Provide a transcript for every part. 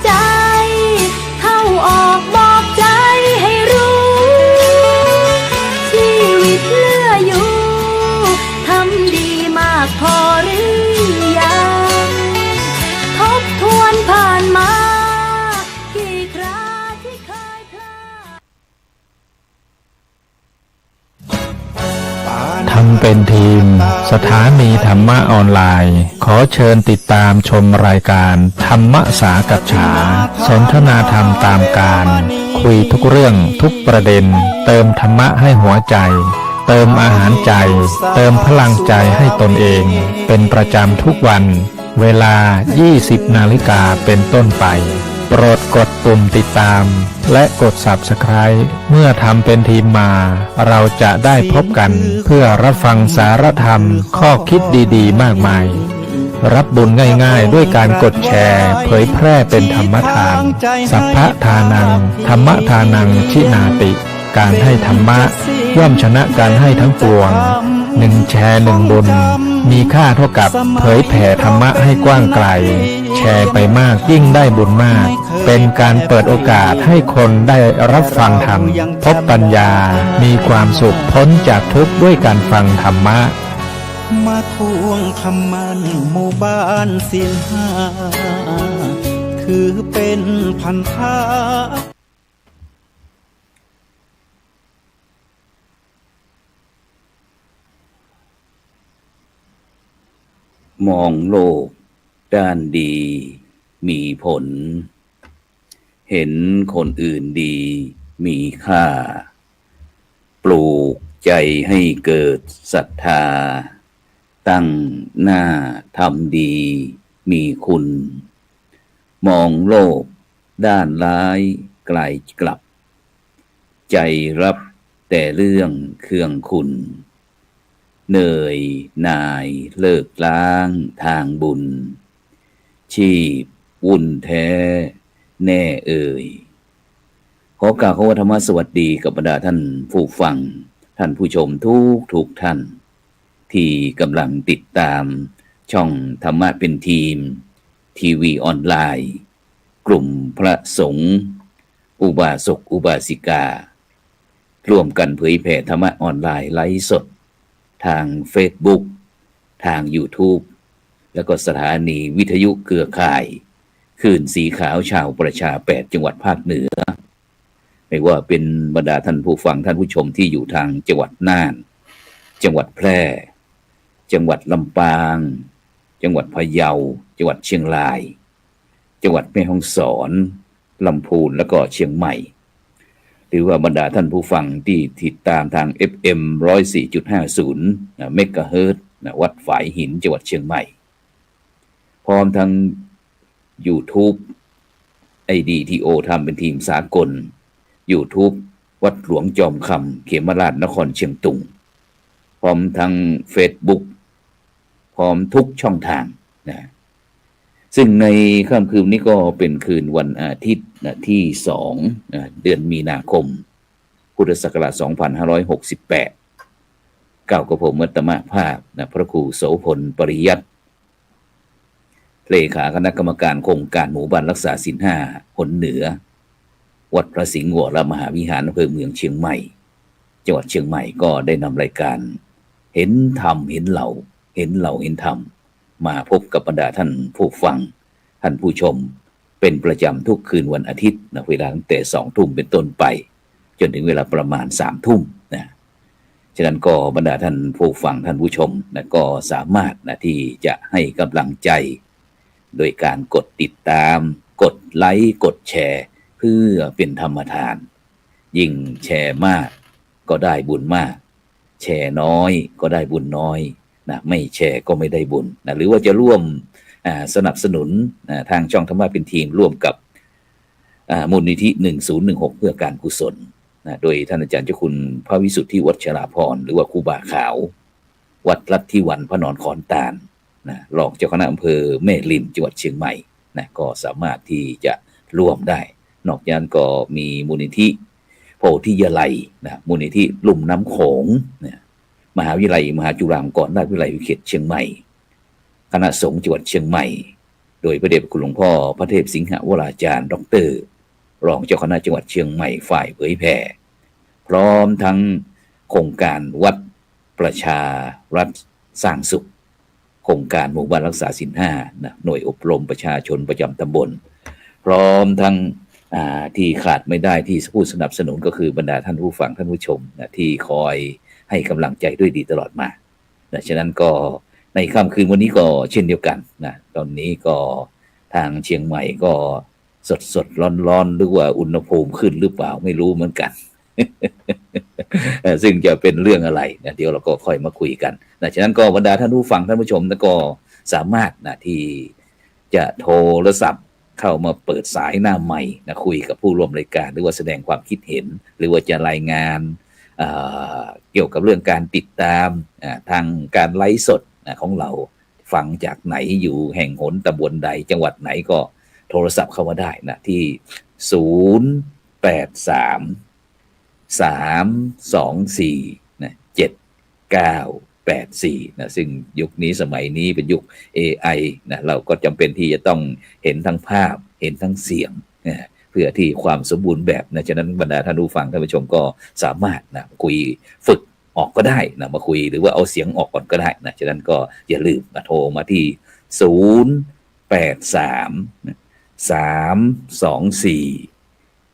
ใจเข้าออกบอกใจให้รู้ชีวิตเหลืออยู่ทำดีมากพอหรือยังทบทวนผ่านมากี่คราที่เคยพลาดทำเป็นทีมสถานีธรรมะออนไลน์ขอเชิญติดตามชมรายการธรรมสากัจฉาสนทนาธรรมตามการคุยทุกเรื่องทุกประเด็นเติมธรรมะให้หัวใจเติมอาหารใจเติมพลังใจให้ตนเองเป็นประจำทุกวันเวลา 20 นาฬิกาเป็นต้นไปโปรดกดปุ่มติดตามและกด Subscribe เมื่อทำเป็นทีมมาเราจะได้พบกันเพื่อรับฟังสารธรรมข้อคิดดีๆมากมายรับบุญง่ายๆด้วยการกดแชร์เผยแพร่เป็นธรรมทานสัพพทานังธรรมทานังชินาติการให้ธรรมะย่อมชนะการให้ทั้งปวง1 แชร์1 บุญมีค่าเท่ากับเผยแผ่ธรรมะให้กว้างไกลแชร์ไปมากยิ่งได้บุญมากเป็นการเปิดโอกาสให้คนได้รับฟังธรรมพบปัญญามีความสุขพ้นจากทุกข์ด้วยการฟังธรรมะมาทวงคำมันหมู่บ้านศีลห้าถือเป็นพันธะมองโลกด้านดีมีผลเห็นคนอื่นดีมีค่าปลูกใจให้เกิดศรัทธาตั้งหน้าทำดีมีคุณมองโลกด้านร้ายไกลกลับใจรับแต่เรื่องเครื่องคุณเหนื่อยหน่ายเลิกล้างทางบุญชีพวุ่นแท้แน่เอ่ยขอกล่าวคำว่าธรรมะสวัสดีกับบรรดาท่านผู้ฟังท่านผู้ชมทุกท่านที่กำลังติดตามช่องธรรมะเป็นทีมทีวีออนไลน์กลุ่มพระสงฆ์อุบาสกอุบาสิการ่วมกันเผยแผ่ธรรมะออนไลน์ไลฟ์สดทาง Facebook ทาง YouTube แล้วก็สถานีวิทยุเครือข่ายคลื่นสีขาวชาวประชา8จังหวัดภาคเหนือไม่ว่าเป็นบรรดาท่านผู้ฟังท่านผู้ชมที่อยู่ทางจังหวัดน่านจังหวัดแพร่จังหวัดลำปางจังหวัดพะเยาจังหวัดเชียงรายจังหวัดแม่ฮ่องสอนลำพูนแล้วก็เชียงใหม่หรือว่าบรรดาท่านผู้ฟังที่ติดตามทาง FM 104.50 เมกะเฮิรตซ์วัดฝายหินจังหวัดเชียงใหม่พร้อมทั้ง YouTube IDTO ทำเป็นทีมสากล YouTube วัดหลวงจอมคำเขมราชนครเชียงตุงพร้อมทั้ง Facebook พร้อมทุกช่องทางนะซึ่งในค่ำคืนนี้ก็เป็นคืนวันอาทิตย์ที่2เดือนมีนาคมพุทธศักราช2568ก้าวกับผมมัตตมภาพพระครูโสพลปริยัติเลขาคณะกรรมการโครงการหมู่บ้านรักษาศีล5หนเหนือวัดพระสิงห์วรมหาวิหารอำเภอเมืองเชียงใหม่จังหวัดเชียงใหม่ก็ได้นำรายการเห็นธรรมเห็นเราเห็นธรรมมาพบกับบรรดาท่านผู้ฟังท่านผู้ชมเป็นประจำทุกคืนวันอาทิตย์เวลาตั้งแต่20:00 นเป็นต้นไปจนถึงเวลาประมาณ21:00 นฉะนั้นก็บรรดาท่านผู้ฟังท่านผู้ชมก็สามารถที่จะให้กำลังใจโดยการกดติดตามกดไลค์กดแชร์เพื่อเป็นธรรมทานยิ่งแชร์มากก็ได้บุญมากแชร์น้อยก็ได้บุญน้อยไม่แชร์ก็ไม่ได้บุญหรือว่าจะร่วมสนับสนุนทางช่องธรรมะเป็นทีมร่วมกับมูลนิธิ1016เพื่อการกุศลโดยท่านอาจารย์เจ้าคุณพระวิสุทธิวัชราภรณ์หรือว่าครูบาขาววัดลัทธิวันพระนอนขอนตาลรองเจ้าคณะอำเภอแม่ริมจังหวัดเชียงใหม่ก็สามารถที่จะร่วมได้นอกจากนั้นก็มีมูลนิธิโพธิยาลัยมูลนิธิลุ่มน้ำโขงมหาวิทยาลัยมหาจุฬาลงกรณราชวิทยาลัยเขตเชียงใหม่คณะสงฆ์จังหวัดเชียงใหม่ โดยพระเดชพระคุณหลวงพ่อพระเทพสิงหวราจารย์ดร.รองเจ้าคณะจังหวัดเชียงใหม่ฝ่ายเผยแผ่พร้อมทั้งโครงการวัดประชารัฐสร้างสุขโครงการหมู่บ้านรักษาศีลห้านะหน่วยอบรมประชาชนประจำตำบลพร้อมทั้งที่ขาดไม่ได้ที่ผู้สนับสนุนก็คือบรรดาท่านผู้ฟังท่านผู้ชมนะที่คอยให้กำลังใจด้วยดีตลอดมานะฉะนั้นก็ในค่ำคืนวันนี้ก็เช่นเดียวกันนะตอนนี้ก็ทางเชียงใหม่ก็สดร้อนหรือว่าอุณหภูมิขึ้นหรือเปล่าไม่รู้เหมือนกัน ซึ่งจะเป็นเรื่องอะไรนะเดี๋ยวเราก็ค่อยมาคุยกันนะฉะนั้นก็บรรดาท่านผู้ฟังท่านผู้ชมก็สามารถนะที่จะโทรศัพท์เข้ามาเปิดสายหน้าใหม่นะคุยกับผู้ร่วมรายการหรือว่าแสดงความคิดเห็นหรือว่าจะรายงานเกี่ยวกับเรื่องการติดตามทางการไลฟ์สดของเราฟังจากไหนอยู่แห่งหนตำบลใดจังหวัดไหนก็โทรศัพท์เข้ามาได้นะที่083 324นะ7984นะซึ่งยุคนี้สมัยนี้เป็นยุค AI นะเราก็จำเป็นที่จะต้องเห็นทั้งภาพเห็นทั้งเสียงนะเพื่อที่ความสมบูรณ์แบบนะฉะนั้นบรรดาท่านผู้ฟังท่านผู้ชมก็สามารถนะคุยฝึกออกก็ได้นะมาคุยหรือว่าเอาเสียงออกก่อนก็ได้นะฉะนั้นก็อย่าลืมมาโทรมาที่083 324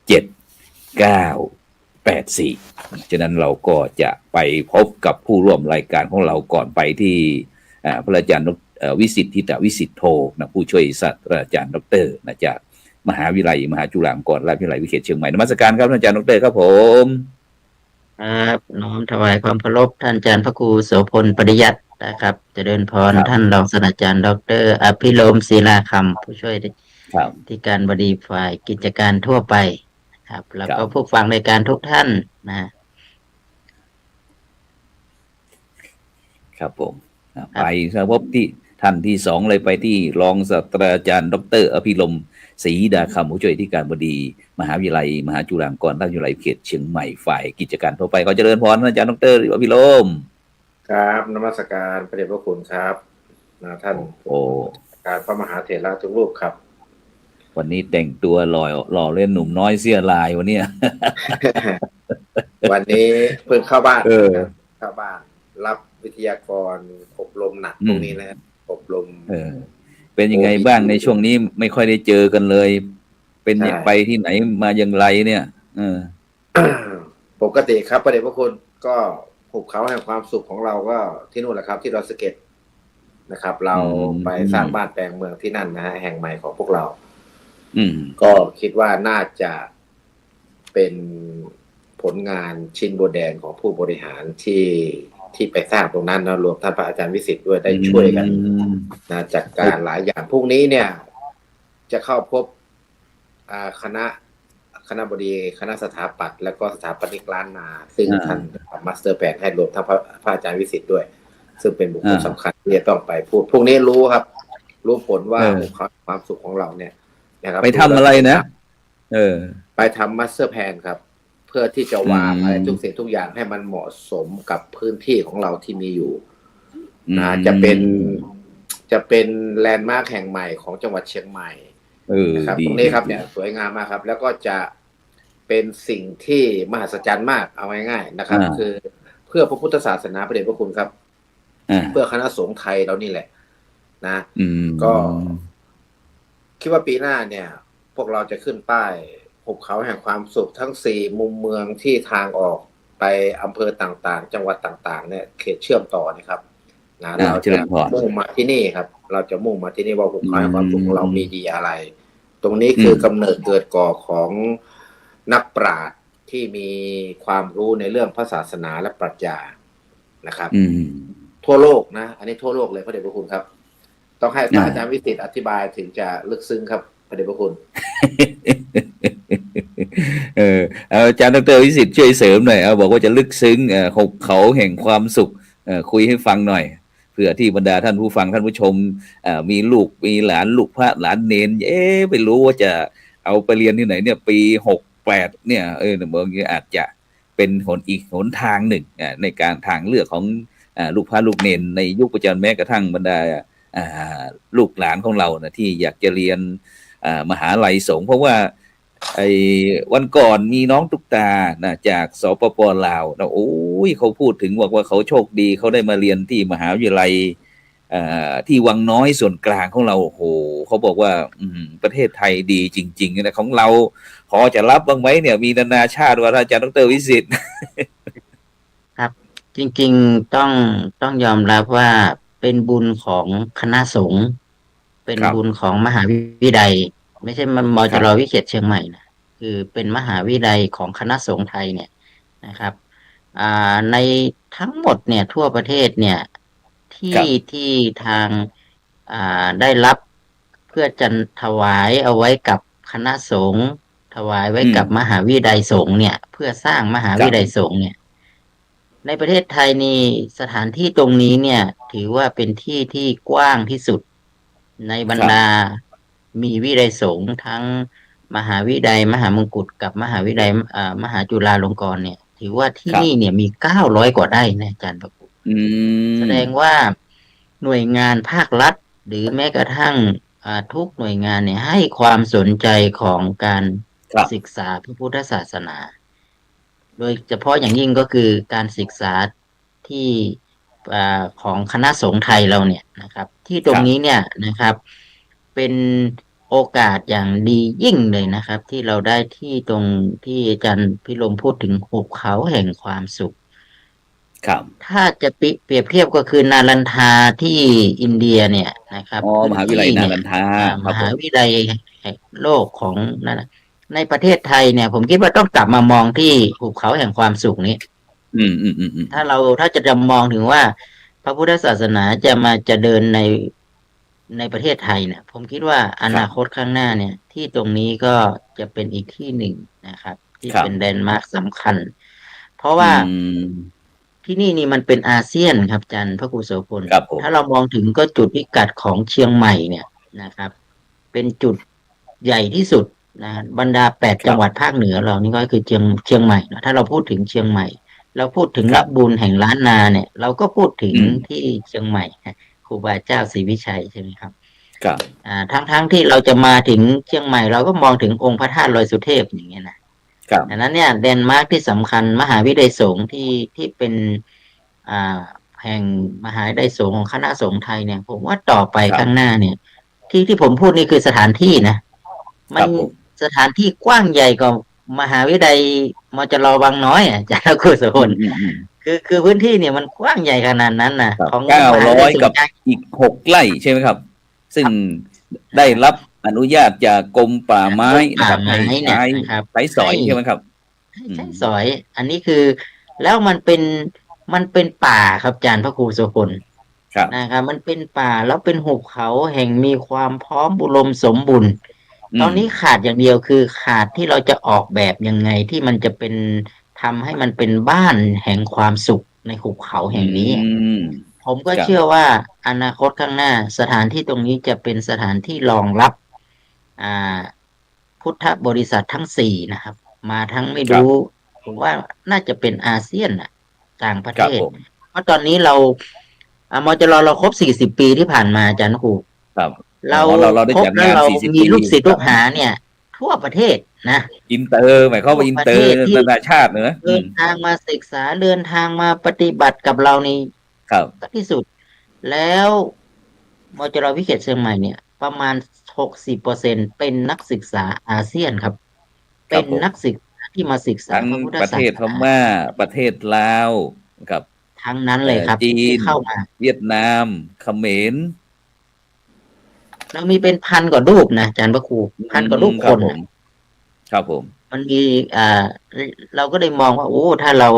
7984ฉะนั้นเราก็จะไปพบกับผู้ร่วมรายการของเราก่อนไปที่พระอาจารย์วิสิทธิตวิสิทธิโธนะผู้ช่วยศาสตราจารย์ดร.นะจากมหาวิทยาลัยมหาจุฬาลงกรณราชวิทยาลัยวิเทศเชียงใหม่นมัสการครับอาจารย์ดร.ครับผมครับน้อมถวายความเคารพท่านอาจารย์พระครูโสพลปริยัตินะครับเจริญพรท่านรองศาสตราจารย์ดร.อภิโรมศิลาคำผู้ช่วยที่การบดีฝ่ายกิจการทั่วไปครับแล้วก็ผู้ฟังรายการทุกท่านนะครับผมไปพบที่ท่านที่สองเลยไปที่รองศาสตราจารย์ดร.อภิรมย์ศรีดาคำผู้ช่วยที่การบดีมหาวิทยาลัยมหาจุฬาลงกรณราชวิทยาลัยเขตเชียงใหม่ฝ่ายกิจการทั่วไปขอเจริญพรอาจารย์ดร.อภิรมย์ครับนมัสการพระเดชพระคุณครับท่านการพระมหาเถระทุกรูปครับวันนี้แต่งตัวหล่อเล่นหนุ่มน้อยเสื้อลายวันนี้ วันนี้เพิ่งเข้าบ้านเข้าบ้านรับวิทยากรอบรมหนักตรงนี้นะอบรมเป็นยังไงบ้างในช่วงนี้ไม่ค่อยได้เจอกันเลยเป็นไปที่ไหนมาอย่างไรเนี่ยปกติครับพระเดชพระคุณก็หุบเขาแห่งความสุขของเราก็ที่นู่นแหละครับที่ดอยสะเก็ดนะครับเราไปสร้างบ้านแปลงเมืองที่นั่นนะฮะแห่งใหม่ของพวกเราก็คิดว่าน่าจะเป็นผลงานชิ้นโบแดงของผู้บริหารที่ไปสร้างตรงนั้นนะรวมท่านพระอาจารย์วิสิทธิ์ด้วยได้ช่วยกันนะจัดการหลายอย่างพรุ่งนี้เนี่ยจะเข้าพบคณะบดีคณะสถาปัตย์และก็สถาปนิกล้านนาซึ่งท่านมาสเตอร์แพลนให้รวมทั้งพระอาจารย์วิสิทธิ์ด้วยซึ่งเป็นบุคคลสำคัญที่จะต้องไปพูดพรุ่งนี้รู้ครับรู้ผลว่าความสุขของเราเนี่ยนะครับไปทำอะไรนะไปทำมาสเตอร์แพลนครับเพื่อที่จะวางอะไรทุกสิ่งทุกอย่างให้มันเหมาะสมกับพื้นที่ของเราที่มีอยู่นะจะเป็นแลนด์มาร์คแห่งใหม่ของจังหวัดเชียงใหม่นะครับตรงนี้ครับเนี่ยสวยงามมากครับแล้วก็จะเป็นสิ่งที่มหัศจรรย์มากเอาง่ายๆนะครับคือเพื่อพระพุทธศาสนาพระเดชพระคุณครับเพื่อคณะสงฆ์ไทยเรานี่แหละนะก็คิดว่าปีหน้าเนี่ยพวกเราจะขึ้นป้ายหุบเขาแห่งความสุขทั้ง4มุมเมืองที่ทางออกไปอำเภอต่างๆจังหวัดต่างๆเนี่ยเขตเชื่อมต่อนะครับนะเราจะมุ่งมาที่นี่ครับเราจะมุ่งมาที่นี่ว่าหุบเขาแห่งความสุขของเรามีดีอะไรตรงนี้คือกำเนิดเกิดก่อของนักปราชญ์ที่มีความรู้ในเรื่องพระศาสนาและปรัชญานะครับทั่วโลกนะอันนี้ทั่วโลกเลยพระเดชพระคุณครับต้องให้อาจารย์วิสิทธิ์อธิบายถึงจะลึกซึ้งครับพระเดชพระคุณอาจารย์ดร.วิสิทธิ์ช่วยเสริมหน่อยบอกว่าจะลึกซึ้งหุบเขาแห่งความสุขคุยให้ฟังหน่อยเพื่อที่บรรดาท่านผู้ฟังท่านผู้ชมมีลูกมีหลานลูกพระหลานเนนไม่รู้ว่าจะเอาไปเรียนที่ไหนเนี่ยปี68เนี่ยบางทีอาจจะเป็นอีกหนทางหนึ่งในการทางเลือกของลูกพระลูกเนนในยุคปัจจุบันแม้กระทั่งบรรดา อ่าลูกหลานของเรานะที่อยากจะเรียนมหาลัยสงฆ์เพราะว่าไอ้วันก่อนมีน้องตุ๊กตานะจากสปป.ลาวนะโอ้ยเขาพูดถึงบอกว่าเขาโชคดีเขาได้มาเรียนที่มหาวิทยาลัยที่วังน้อยส่วนกลางของเราโอ้โหเขาบอกว่าประเทศไทยดีจริงๆนะของเราพอจะรับบ้างไหมเนี่ยมีนานาชาติว่าอาจารย์ดร.วิสิทธิ์ ครับ จริงๆต้องยอมรับว่าเป็นบุญของคณะสงฆ์เป็น ครับ บุญของมหาวิทยาลัยไม่ใช่มจรวิเศษเชียงใหม่นะคือเป็นมหาวิทยาลัยของคณะสงฆ์ไทยเนี่ยนะครับในทั้งหมดเนี่ยทั่วประเทศเนี่ยที่ทางได้รับเพื่อจะถวายเอาไว้กับคณะสงฆ์ถวายไว้กับมหาวิทยาลัยสงฆ์เนี่ยเพื่อสร้างมหาวิทยาลัยสงฆ์เนี่ยในประเทศไทยนี่สถานที่ตรงนี้เนี่ยถือว่าเป็นที่ที่กว้างที่สุดในบรรดามีวิทยาลัยสงฆ์ทั้งมหาวิทยาลัยมหามงกุฎกับมหาวิทยาลัยมหาจุฬาลงกรณ์เนี่ยถือว่าที่นี่เนี่ยมี900กว่าไร่นะอาจารย์ประกุแสดงว่าหน่วยงานภาครัฐหรือแม้กระทั่งทุกหน่วยงานเนี่ยให้ความสนใจของการศึกษาพระพุทธศาสนาโดยเฉพาะอย่างยิ่งก็คือการศึกษาที่ของคณะสงฆ์ไทยเราเนี่ยนะครับที่ตรงนี้เนี่ยนะครับเป็นโอกาสอย่างดียิ่งเลยนะครับที่เราได้ที่ตรงที่อาจารย์พิรมพูดถึงหุบเขาแห่งความสุขครับถ้าจะเปรียบเทียบก็คือนาลันทาที่อินเดียเนี่ยนะครับมหาวิทยาลัยนาลันทามหาวิทยาลัยโลกของนั่นในประเทศไทยเนี่ยผมคิดว่าต้องกลับมามองที่หุบเขาแห่งความสุขนี้ถ้าจะมองถึงว่าพระพุทธศาสนาจะเดินในประเทศไทยเนี่ยผมคิดว่าอนาคตข้างหน้าเนี่ยที่ตรงนี้ก็จะเป็นอีกที่หนึ่งนะครับที่เป็นแลนด์มาร์คสำคัญเพราะว่าที่นี่มันเป็นอาเซียนครับอาจารย์พระครูโสพลถ้าเรามองถึงก็จุดพิกัดของเชียงใหม่เนี่ยนะครับเป็นจุดใหญ่ที่สุดนะบรรดา8จังหวัดภาคเหนือเรานี่ก็คือเชียงใหม่นะถ้าเราพูดถึงเชียงใหม่เราพูดถึงรับบุญแห่งล้านนาเนี่ยเราก็พูดถึงที่เชียงใหม่ครูบาเจ้าศรีวิชัยใช่ไหมครับทั้งที่เราจะมาถึงเชียงใหม่เราก็มองถึงองค์พระธาตุลอยสุเทพอย่างเงี้ยนะดังนั้นเนี่ยแลนด์มาร์คที่สำคัญมหาวิทยาลัยสงฆ์ที่เป็นแห่งมหาวิทยาลัยสงฆ์ของคณะสงฆ์ไทยเนี่ยผมว่าต่อไปข้างหน้าเนี่ยที่ผมพูดนี่คือสถานที่นะมันสถานที่กว้างใหญ่กว่ามหาวิทยาลัยมจร.วังน้อยอาจารย์ครูโสพลคือพื้นที่เนี่ยมันกว้างใหญ่ขนาดนั้นนะของ900กับอีก6 ไร่ใช่ไหมครับซึ่งได้รับอนุญาตจากกรมป่าไม้นะครับใช้สอยใช่ไหมครับใช้สอยอันนี้คือแล้วมันเป็นป่าครับอาจารย์พระครูโสพลนะครับมันเป็นป่าแล้วเป็นหุบเขาแห่งมีความพร้อมอุดมสมบูรณ์ตอนนี้ขาดอย่างเดียวคือขาดที่เราจะออกแบบยังไงที่มันจะเป็นทำให้มันเป็นบ้านแห่งความสุขในหุบเขาแห่งนี้ผมก็เชื่อว่าอนาคตข้างหน้าสถานที่ตรงนี้จะเป็นสถานที่รองรับพุทธบริษัททั้ง4นะครับมาทั้งไม่รู้ผมว่าน่าจะเป็นอาเซียนต่างประเทศเพราะตอนนี้เรามจรเราครบ40 ปีที่ผ่านมาอาจารย์ครูเราพบแล้วเรามีลูกศิษย์ลูกหาเนี่ยทั่วประเทศนะอินเตอร์หมายความว่าอินเตอร์นานาชาติเนอะเดินทางมาศึกษาเดินทางมาปฏิบัติกับเรานี่ที่สุดแล้วมจรวิเศษเชียงใหม่เนี่ยประมาณ60%เป็นนักศึกษาอาเซียนครับเป็นนักศึกษาที่มาศึกษาพระพุทธศาสนาประเทศพม่าประเทศลาวกับทั้งนั้นเลยครับจีนเข้ามาเวียดนามเขมรเรามีเป็น1,000 กว่ารูปนะอาจารย์พระครู1,000 กว่ารูปคนครับผมมันมีเราก็ได้มองว่าโอ้ถ้าเรา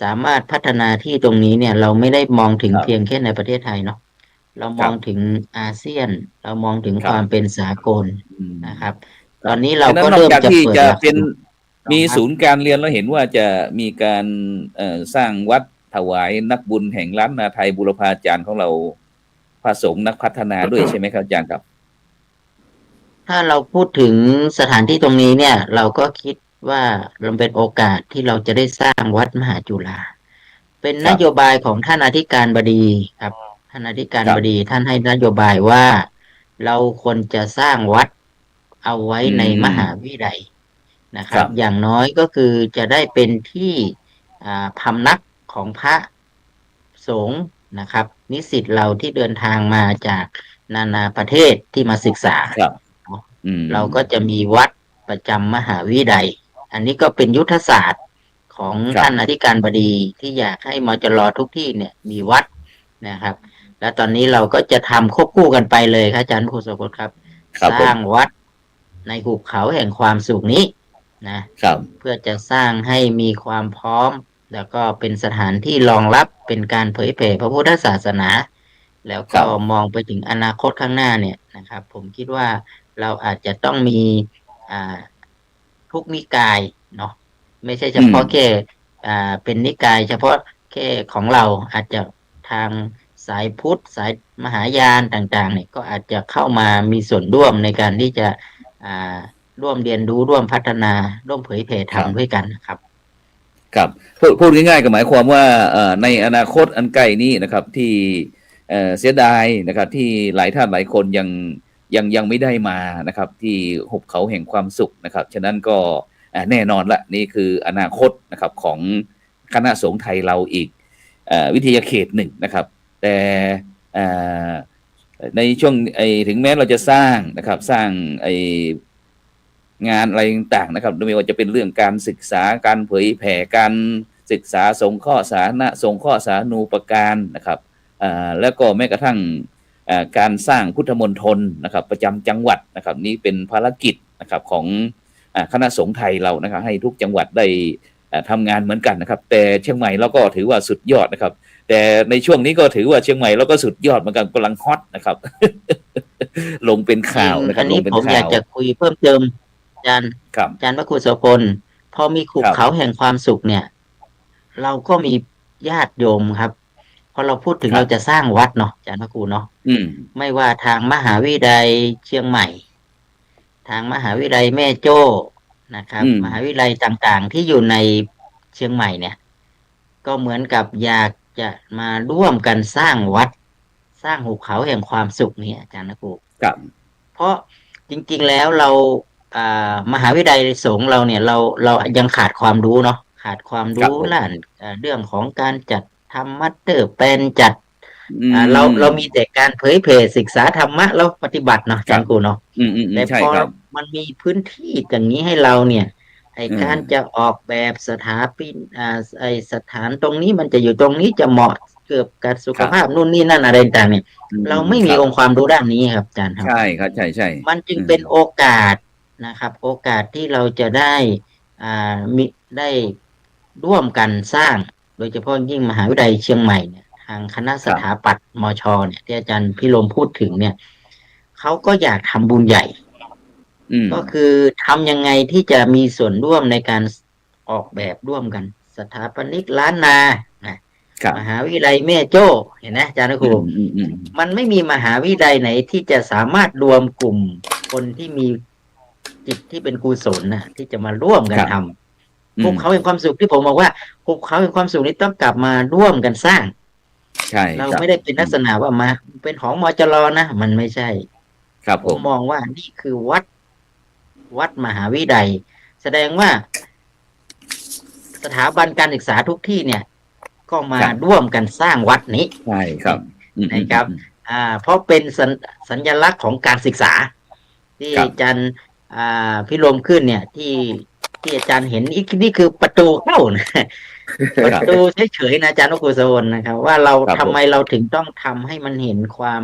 สามารถพัฒนาที่ตรงนี้เนี่ยเราไม่ได้มองถึงเพียงแค่ในประเทศไทยเนาะเรามองถึงอาเซียนเรามองถึงความเป็นสากลนะครับตอนนี้เราก็เริ่มจะเปิดเป็นมีศูนย์การเรียนแล้วเห็นว่าจะมีการสร้างวัดถวายนักบุญแห่งล้านนาไทยบุรพาจารย์ของเราพระสงฆ์นักพัฒนาด้วยใช่ไหมครับอาจารย์ครับถ้าเราพูดถึงสถานที่ตรงนี้เนี่ยเราก็คิดว่ามันเป็นโอกาสที่เราจะได้สร้างวัดมหาจุฬาเป็นนโยบายของท่านอธิการบดีครับ ท่านอธิการบดีท่านให้นโยบายว่าเราควรจะสร้างวัดเอาไว้ในมหาวิทยาลัยนะครับ อย่างน้อยก็คือจะได้เป็นที่พำนักของพระสงฆ์นะครับ นิสิตเราที่เดินทางมาจากนานาประเทศที่มาศึกษาเราก็จะมีวัดประจำมหาวิทยาลัยอันนี้ก็เป็นยุทธศาสตร์ของท่านอธิการบดีที่อยากให้มจรทุกที่เนี่ยมีวัดนะครับ และตอนนี้เราก็จะทำควบคู่กันไปเลยครับอาจารย์ครูโสพลครับสร้างวัดในหุบเขาแห่งความสุขนี้นะเพื่อจะสร้างให้มีความพร้อมแล้วก็เป็นสถานที่รองรับเป็นการเผยแผ่พระพุทธศาสนาแล้วก็มองไปถึงอนาคตข้างหน้าเนี่ยนะครับ ผมคิดว่าเราอาจจะต้องมีทุกนิกายเนาะไม่ใช่เฉพาะแค่เป็นนิกายเฉพาะแค่ของเราอาจจะทางสายพุทธสายมหายานต่างๆเนี่ยก็อาจจะเข้ามามีส่วนร่วมในการที่จะร่วมเรียนรู้ร่วมพัฒนาร่วมเผยแผ่ธรรมด้วยกันครับครับพูดง่ายๆก็หมายความว่าในอนาคตอันใกล้นี้นะครับที่เสียดายนะครับที่หลายท่านหลายคนยังไม่ได้มานะครับที่หุบเขาแห่งความสุขนะครับฉะนั้นก็แน่นอนละนี่คืออนาคตนะครับของคณะสงฆ์ไทยเราอีกวิทยาเขตหนึ่งนะครับแต่ในช่วงถึงแม้เราจะสร้างนะครับสร้างงานอะไรต่างๆนะครับไม่ว่าจะเป็นเรื่องการศึกษาการเผยแผ่การศึกษาสงเคราะห์สาธารณะสงเคราะห์สาธารณูปการนะครับแล้วก็แม้กระทั่งการสร้างพุทธมณฑลนะครับประจำจังหวัดนะครับนี้เป็นภารกิจนะครับของคณะสงฆ์ไทยเรานะครับให้ทุกจังหวัดได้ทำงานเหมือนกันนะครับแต่เชียงใหม่เราก็ถือว่าสุดยอดนะครับแต่ในช่วงนี้ก็ถือว่าเชียงใหม่เราก็สุดยอดเหมือนกันกำลังฮอตนะครับ ลงเป็นข่าวนะครับอันนี้ผมอยากจะคุยเพิ่มเติมอาจารย์พระครูโสพลพอมีขุบเขาแห่งความสุขเนี่ยเราก็มีญาติโยมครับพอเราพูดถึงเราจะสร้างวัดเนาะอาจารย์พระครูเนาะไม่ว่าทางมหาวิทยาลัยเชียงใหม่ทางมหาวิทยาลัยแม่โจ้นะครับมหาวิทยาลัยต่างๆที่อยู่ในเชียงใหม่เนี่ยก็เหมือนกับอยากจะมาร่วมกันสร้างวัดสร้างหุบเขาแห่งความสุขนี่อาจารย์นะครูเพราะจริงๆแล้วเรามหาวิทยาลัยสงฆ์เราเนี่ยเรายังขาดความรู้เนาะขาดความรู้ด้านเรื่องของการจัดทำมัตเตอร์แปลนจัดเรามีแต่การเผยแผ่ศึกษาธรรมะแล้วปฏิบัติเนาะอาจารย์ครูเนาะแต่พอมันมีพื้นที่อย่างนี้ให้เราเนี่ยไอการจะออกแบบสถาปินไอสถานตรงนี้มันจะอยู่ตรงนี้จะเหมาะเกือบกับสุขภาพนู่นนี่นั่นอะไรต่างเนี่ยเราไม่มีองค์ความรู้ด้านนี้ครับอาจารย์ครับใช่ครับใช่มันจึงเป็นโอกาสนะครับโอกาสที่เราจะได้มีได้ร่วมกันสร้างโดยเฉพาะยิ่งมหาวิทยาลัยเชียงใหม่เนี่ยทางคณะสถาปัตย์มชเนี่ยที่อาจารย์พิรมพูดถึงเนี่ยเขาก็อยากทำบุญใหญ่ก็คือทำยังไงที่จะมีส่วนร่วมในการออกแบบร่วมกันสถาปนิกล้านนานะมหาวิทยาลัยแม่โจ้เห็นไหมอาจารย์ครูมันไม่มีมหาวิทยาลัยไหนที่จะสามารถรวมกลุ่มคนที่มีจิตที่เป็นกุศลนะที่จะมาร่วมกันทำภูเขาแห่งความสุขที่ผมบอกว่าภูเขาแห่งความสุขนี้ต้องกลับมาร่วมกันสร้างใช่เราไม่ได้เป็นลักษณะว่ามาเป็นของมจรนะมันไม่ใช่ครับผมมองว่านี่คือวัดมหาวิทยาลัยแสดงว่าสถาบันการศึกษาทุกที่เนี่ยก็มาร่วมกันสร้างวัดนี้ใช่ครับนะครับเพราะเป็นสัญลักษณ์ของการศึกษาที่อาจารย์พิรมขึ้นเนี่ยที่อาจารย์เห็นนี่คือประตูเข้านะประตูเฉยๆนะอาจารย์นกุศลนะครับว่าเราทำไมเราถึงต้องทำให้มันเห็นความ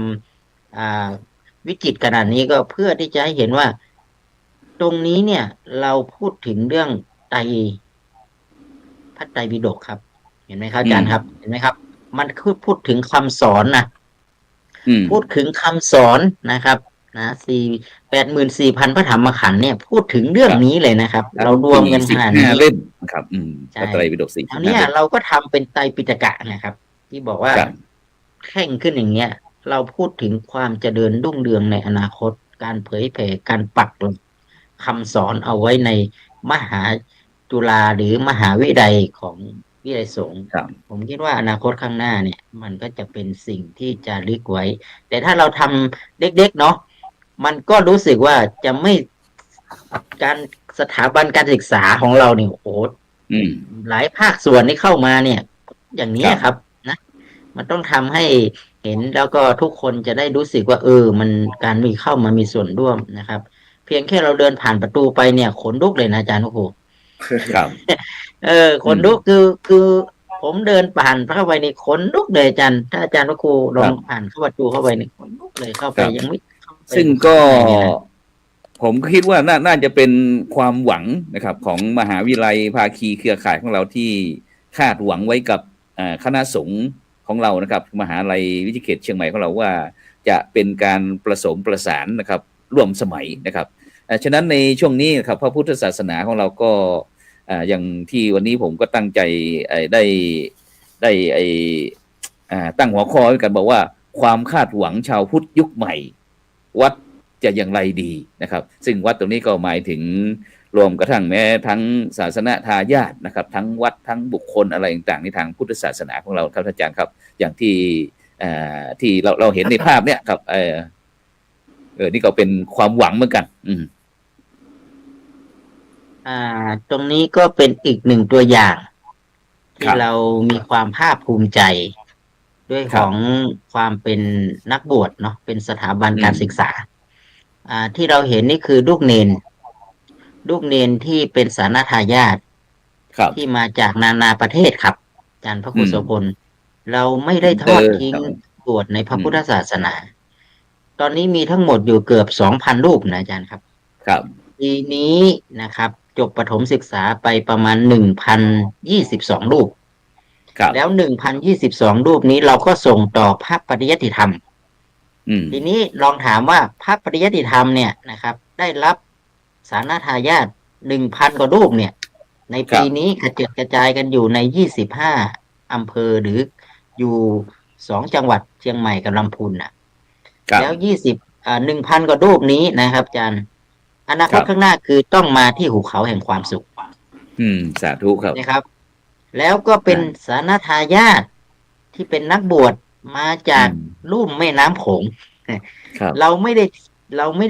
วิจิตรขนาดนี้ก็เพื่อที่จะให้เห็นว่าตรงนี้เนี่ยเราพูดถึงเรื่องพระไตรปิฎกครับเห็นไหมครับอาจารย์ครับเห็นไหมครับมันคือพูดถึงคำสอนนะพูดถึงคำสอนนะครับนะ84,000พระธรรมขันธ์เนี่ยพูดถึงเรื่องนี้เลยนะครับเรารวมกันขนาดนี้เล่มครับพระไตรปิฎก4อันนี้เราก็ทำเป็นไตรปิฎกะนะครับที่บอกว่าแข่งขึ้นอย่างเงี้ยเราพูดถึงความเจริญรุ่งเรืองในอนาคตการเผยแผ่การปักคำสอนเอาไว้ในมหาจุฬาหรือมหาวิทยาลัยของว วิทยาลัยสงฆ์ ครับ ผมคิดว่าอนาคตข้างหน้าเนี่ย มันก็จะเป็นสิ่งที่จะลึกไว้ แต่ถ้าเราทำเด็กๆเนาะมันก็รู้สึกว่าจะไม่การสถาบันการศึกษาของเราเนี่ยโอ้ อืม หลายภาคส่วนที่เข้ามาเนี่ย อย่างนี้ ครับ ครับนะ มันต้องทำให้เห็นแล้วก็ทุกคนจะได้รู้สึกว่ามันการมีเข้ามามีส่วนร่วมนะครับ เพียงแค่เราเดินผ่านประตูไปเนี่ยขนลุกเลยนะอาจารย์โอ้โห ครับ ขนลุกคือผมเดินผ่านเข้าไปในขนลุกเลยอาจารย์ถ้าอาจารย์พระครูลองผ่านเข้าประตูเข้าไปในขนลุกเลยเข้าไป ครับ ยังไม่เข้าไป ซึ่งก็ ข้างในเนี่ยนะ ผมก็คิดว่าน่าจะเป็นความหวังนะครับ ของมหาวิทยาลัยภาคีเครือข่ายของเราที่คาดหวังไว้กับคณะสงฆ์ของเรานะครับ มหาลัยวิทยาเขตเชียงใหม่ของเราว่าจะเป็นการผสมประสานนะครับ ร่วมสมัยนะครับฉะนั้นในช่วงนี้นะครับพระพุทธศาสนาของเราก็อย่างที่วันนี้ผมก็ตั้งใจได้ตั้งหัวข้อไว้กันบอกว่าความคาดหวังชาวพุทธยุคใหม่วัดจะอย่างไรดีนะครับ ซึ่งวัดตรงนี้ก็หมายถึงรวมกระทั่งแม้ทั้งศาสนาทายาทนะครับ ทั้งวัดทั้งบุคคลอะไรต่างๆในทางพุทธศาสนาของเราครับอาจารย์ครับ อย่างที่เราเห็นในภาพเนี่ยครับนี่ก็เป็นความหวังเหมือนกันตรงนี้ก็เป็นอีกหนึ่งตัวอย่าง ค ที่ รับ เรามีความภาคภูมิใจ ด้วย ครั ข บ องความเป็นนักบวชเนาะเป็นสถาบัน อืม การศึกษา ที่เราเห็นนี่คือลูกเนนที่เป็นสานาทายาท ครับ ที่มาจากนานาประเทศครับอาจารย์พระครู อืม โสพลเราไม่ได้ทอดทิ้ง ครับ บวชในพระ อืม พุทธศาสนา ตอนนี้มีทั้งหมดอยู่เกือบ 2,000 รูปนะอาจารย์ครับ ครับ ปีนี้นะครับจบประถมศึกษาไปประมาณ 1,022 รูป ครับ แล้ว 1,022 รูปนี้เราก็ส่งต่อพระปริยัติธรรม ทีนี้ลองถามว่าพระปริยัติธรรมเนี่ยนะครับ ได้รับสานาทายาท 1,000 กว่ารูปเนี่ย ในปีนี้กระเจิดกระจายกันอยู่ใน 25 อำเภอหรืออยู่ 2 จังหวัดเชียงใหม่กับลำพูนน่ะ ครับ แล้ว 1,000 กว่ารูปนี้นะครับอาจารย์ อนาคต ครับ ข้างหน้าคือต้องมาที่หุบเขาแห่งความสุข สาธุครับ นะครับ แล้วก็เป็นสานาทายาทที่เป็นนักบวชมาจากลุ่มแม่น้ำโขง ครับ เราไม่ไ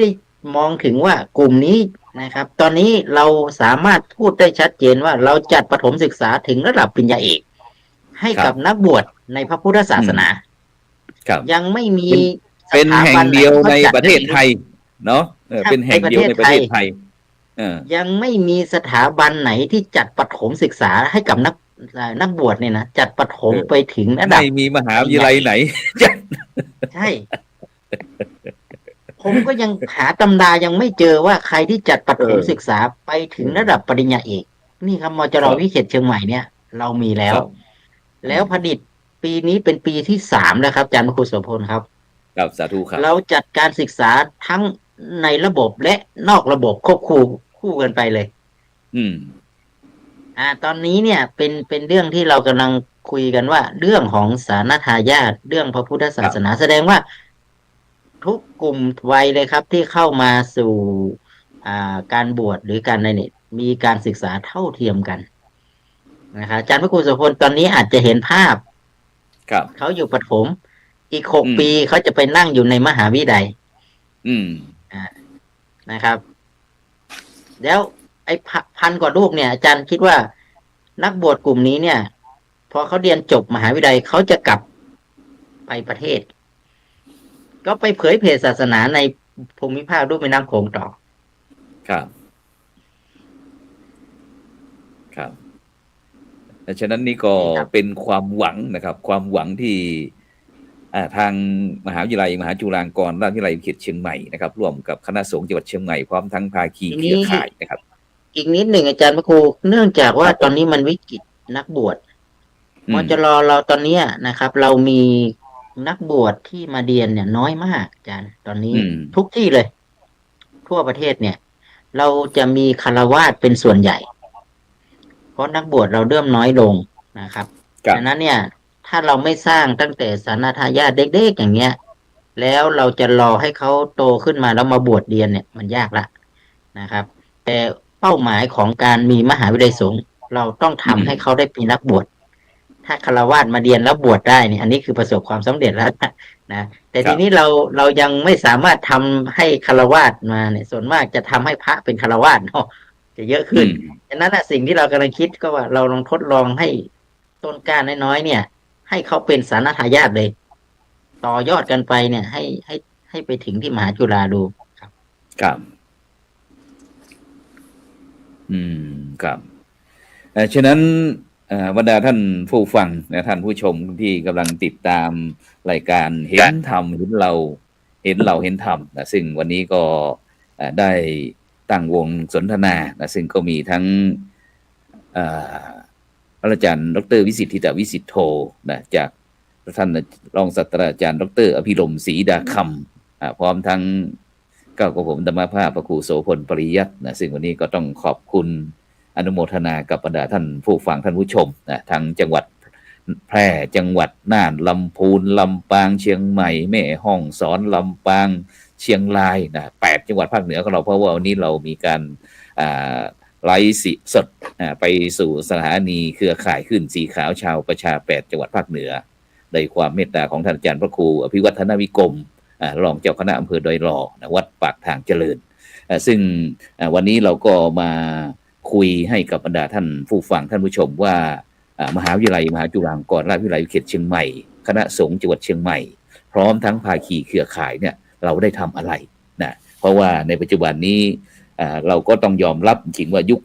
ด้มองถึงว่ากลุ่มนี้นะครับ ตอนนี้เราสามารถพูดได้ชัดเจนว่าเราจัดประถมศึกษาถึงระดับปริญญาเอก ให้กับนักบวชในพระพุทธศาสนา ครับ ยังไม่มี เป็น สถา แห่ บั ง น เดียวใน ที่ขาจั ประเทศไทยเนาะเป็นแห่งเดียวในประเทศไทย ยังไม่มีสถาบันไหนที่จัดประถมศึกษาให้กับนักบวชเนี่ยนะจัดประถมไปถึงระดับ ไม่มีมหาวิทยาลัยไหน จัด ใช่ ผมก็ยังหาตำรายังไม่เจอว่าใครที่จัดประถมศึกษาไปถึงระดับปริญญาเอก นี่ครับมจรวิเขตเชียงใหม่เนี่ย เรามีแล้ว ครับ แล้วผลิตปีนี้เป็นปีที่ 3แล้วครับอาจารย์พระครูโสพลครับ ครับสาธุครับ เราจัดการศึกษาทั้งในระบบและนอกระบบควบคู่กันไปเลย อืม ตอนนี้เนี่ยเป็นเรื่องที่เรากำลังคุยกันว่า เรื่องของสานาทายาทเรื่องพระพุทธศาสนาแสดงว่า ทุกกลุ่มวัยเลยครับ ที่เข้ามาสู่การบวชหรือการในเนี่ยมีการศึกษาเท่าเทียมกันนะครับอาจารย์พระครูโสพลตอนนี้อาจจะเห็นภาพ ครับ เขาอยู่ประถมอีก อืม 6 ปีเขาจะไปนั่งอยู่ในมหาวิทยาลัย อืม นะครับ แล้วไอ้พันกว่ารูปเนี่ยอาจารย์คิดว่านักบวชกลุ่มนี้เนี่ย พอเขาเรียนจบมหาวิทยาลัยเขาจะกลับไปประเทศ ก็ไปเผยแผ่ศาสนาในภูมิภาครูปแม่น้ำโขงต่อ ครับ ครับดังนั้นนี่ก็ ครับ เป็นความหวังนะครับ ความหวังที่ทางมหาวิทยาลัยมหาจุฬาลงกรณราชวิทยาลัยเขตเชียงใหม่นะครับ ร่วมกับคณะสงฆ์จังหวัดเชียงใหม่พร้อมทั้งภาคีเครือข่ายนะครับ อีกนิดหนึ่งอาจารย์พระครูเนื่องจากว่า ครับ ตอนนี้มันวิกฤตนักบวช อืม มจรเราตอนเนี้ยนะครับ เรามีนักบวชที่มาเรียนเนี่ยน้อยมากอาจารย์ตอนนี้ อืม ทุกที่เลย ทั่วประเทศเนี่ย เราจะมีคฤหัสถ์เป็นส่วนใหญ่ เพราะนักบวชเราเริ่มน้อยลงนะครับ ครับ ดังนั้นเนี่ย ถ้าเราไม่สร้างตั้งแต่สานาทายาทเด็กๆอย่างเงี้ย แล้วเราจะรอให้เขาโตขึ้นมาแล้วมาบวชเรียนเนี่ยมันยากละนะครับ แต่เป้าหมายของการมีมหาวิทยาลัยสงฆ์เราต้องทำให้เขาได้เป็นนักบวช ถ้าฆราวาสมาเรียนแล้วบวชได้เนี่ยอันนี้คือประสบความสำเร็จแล้วนะแต่ทีนี้เรายังไม่สามารถทำให้ฆราวาสมาเนี่ยส่วนมากจะทำให้พระเป็นฆราวาสเนาะจะเยอะขึ้นฉะนั้นสิ่งที่เรากำลังคิดก็ว่าเราลองทดลองให้ต้นกล้าน้อยๆเนี่ย ให้เขาเป็นสานทายาทเลย ต่อยอดกันไปเนี่ย ให้ไปถึงที่มหาจุฬาดูครับครับครับฉะนั้นบรรดาท่านผู้ฟังและท่านผู้ชมที่กำลังติดตามรายการเห็นธรรมเห็นเราเห็นธรรมนะซึ่งวันนี้ก็ได้ตั้งวงสนทนานะซึ่งก็มีทั้งอาจารย์ดร.วิสิทธิวิสิทธิโธนะจากท่านรองศาสตราจารย์ดร.อภิรมย์ศรีดาคำพร้อมทั้งก้าวกับผมธรรมภาพพระครูโสพลปริยัตินะซึ่งวันนี้ก็ต้องขอบคุณอนุโมทนากับบรรดาท่านผู้ฟังท่านผู้ชมนะทางจังหวัดแพร่จังหวัดน่านลำพูนลำปางเชียงใหม่แม่ฮ่องสอนลำปางเชียงรายนะ8 จังหวัดภาคเหนือของเราเพราะว่าวันนี้เรามีการไลฟ์สดไปสู่สถานีเครือข่ายขึ้นสีขาวชาวประชา8 จังหวัดภาคเหนือโดยความเมตตาของท่านอาจารย์พระครูอภิวัฒนวิกรมรองเจ้าคณะอำเภอดอยหล่อวัดปากทางเจริญซึ่งวันนี้เราก็มาคุยให้กับบรรดาท่านผู้ฟังท่านผู้ชมว่ามหาวิทยาลัยมหาจุฬาลงกรณราชวิทยาลัยเขตเชียงใหม่คณะสงฆ์จังหวัดเชียงใหม่พร้อมทั้งภาคีเครือข่ายเนี่ยเราได้ทำอะไรนะเพราะว่าในปัจจุบันนี้เราก็ต้องยอมรับจริงว่ายุค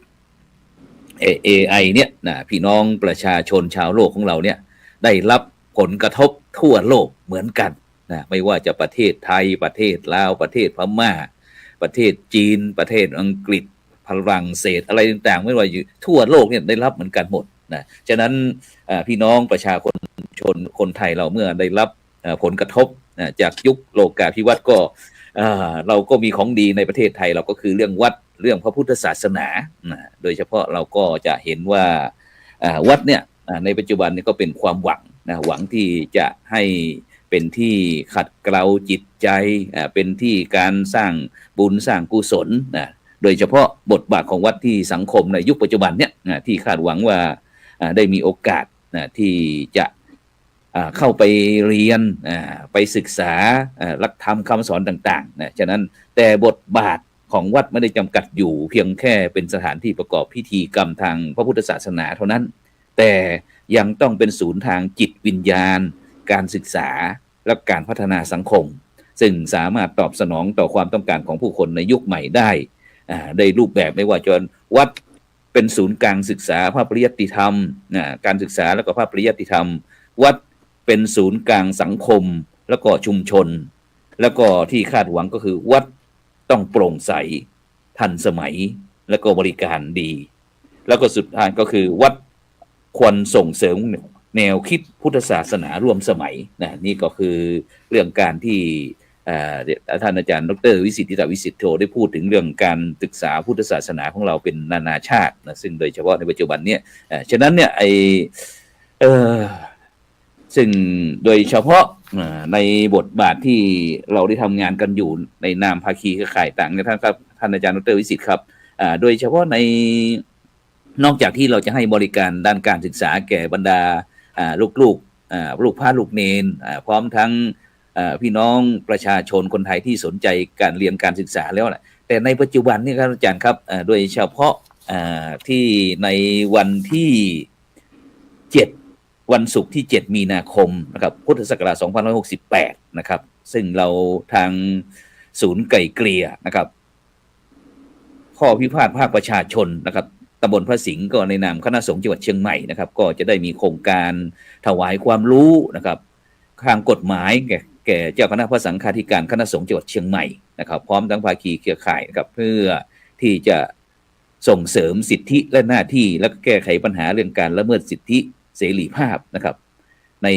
AI เนี่ยนะพี่น้องประชาชนชาวโลกของเราเนี่ยได้รับผลกระทบทั่วโลกเหมือนกันนะไม่ว่าจะประเทศไทยประเทศลาวประเทศพม่าประเทศจีนประเทศอังกฤษฝรั่งเศสอะไรต่างๆไม่ว่าอยู่ทั่วโลกเนี่ยได้รับเหมือนกันหมดนะฉะนั้นพี่น้องประชาชนคนไทยเราเมื่อได้รับผลกระทบจากยุคโลกาภิวัตน์ก็เราก็มีของดีในประเทศไทยเราก็คือเรื่องวัดเรื่องพระพุทธศาสนาโดยเฉพาะเราก็จะเห็นว่าวัดเนี่ยในปัจจุบันนี้ก็เป็นความหวังนะหวังที่จะให้เป็นที่ขัดเกลาจิตใจเป็นที่การสร้างบุญสร้างกุศลนะโดยเฉพาะบทบาทของวัดที่สังคมในยุคปัจจุบันเนี่ยที่คาดหวังว่าได้มีโอกาสที่จะเข้าไปเรียนไปศึกษาหลักธรรมคำสอนต่างๆนะฉะนั้นแต่บทบาทของวัดไม่ได้จำกัดอยู่เพียงแค่เป็นสถานที่ประกอบพิธีกรรมทางพระพุทธศาสนาเท่านั้นแต่ยังต้องเป็นศูนย์ทางจิตวิญญาณการศึกษาและการพัฒนาสังคมซึ่งสามารถตอบสนองต่อความต้องการของผู้คนในยุคใหม่ได้ได้รูปแบบไม่ว่าจะวัดเป็นศูนย์กลางศึกษาพระปริยัติธรรมการศึกษาแล้วก็พระปริยัติธรรมวัดเป็นศูนย์กลางสังคมแล้วก็ชุมชนแล้วก็ที่คาดหวังก็คือวัดต้องโปร่งใสทันสมัยแล้วก็บริการดีแล้วก็สุดท้ายก็คือวัดควรส่งเสริมแนวคิดพุทธศาสนาร่วมสมัยนี่ก็คือเรื่องการที่ท่านอาจารย์ดร.วิสิทธิวิสิทธิโธได้พูดถึงเรื่องการศึกษาพุทธศาสนาของเราเป็นนานาชาตินะซึ่งโดยเฉพาะในปัจจุบันเนี่ยฉะนั้นเนี่ยซึ่งโดยเฉพาะในบทบาทที่เราได้ทำงานกันอยู่ในนามภาคีเครือข่ายต่างๆท่านครับท่านอาจารย์ดร.วิสิทธิ์ครับโดยเฉพาะในนอกจากที่เราจะให้บริการด้านการศึกษาแก่บรรดาลูกลูกพระลูกเนนพร้อมทั้งพี่น้องประชาชนคนไทยที่สนใจการเรียนการศึกษาแล้วนะแต่ในปัจจุบันนี่ครับอาจารย์ครับโดยเฉพาะที่ในวันที่7วันศุกร์ที่7มีนาคมนะครับพุทธศักราช2568นะครับซึ่งเราทางศูนย์ไก่เกลี่ยนะครับข้อพิพาทภาคประชาชนนะครับตำบลพระสิงห์ก็ในนามคณะสงฆ์จังหวัดเชียงใหม่นะครับก็จะได้มีโครงการถวายความรู้นะครับทางกฎหมายแก่เจ้าคณะพระสังฆาธิการคณะสงฆ์จังหวัดเชียงใหม่นะครับพร้อมทั้งภาคีเครือข่ายนะครับเพื่อที่จะส่งเสริมสิทธิและหน้าที่และแก้ไขปัญหาเรื่องการละเมิดสิทธิเสรีภาพนะครับใน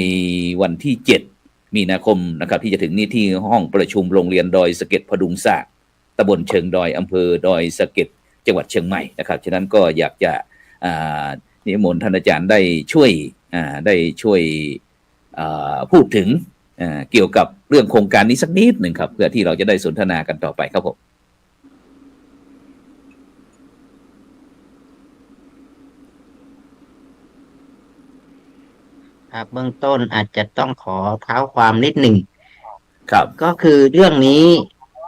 วันที่7มีนาคมนะครับที่จะถึงนี้ที่ห้องประชุมโรงเรียนดอยสะเก็ดพดุงศักดิ์ตำบลเชิงดอยอำเภอดอยสะเก็ดจังหวัดเชียงใหม่นะครับฉะนั้นก็อยากจะนิมนต์ท่านอาจารย์ได้ช่วยพูดถึงเกี่ยวกับเรื่องโครงการนี้สักนิดหนึ่งครับเพื่อที่เราจะได้สนทนากันต่อไปครับผม ครับเบื้องต้นอาจจะต้องขอเท้าความนิดหนึ่ง ครับ ก็คือเรื่องนี้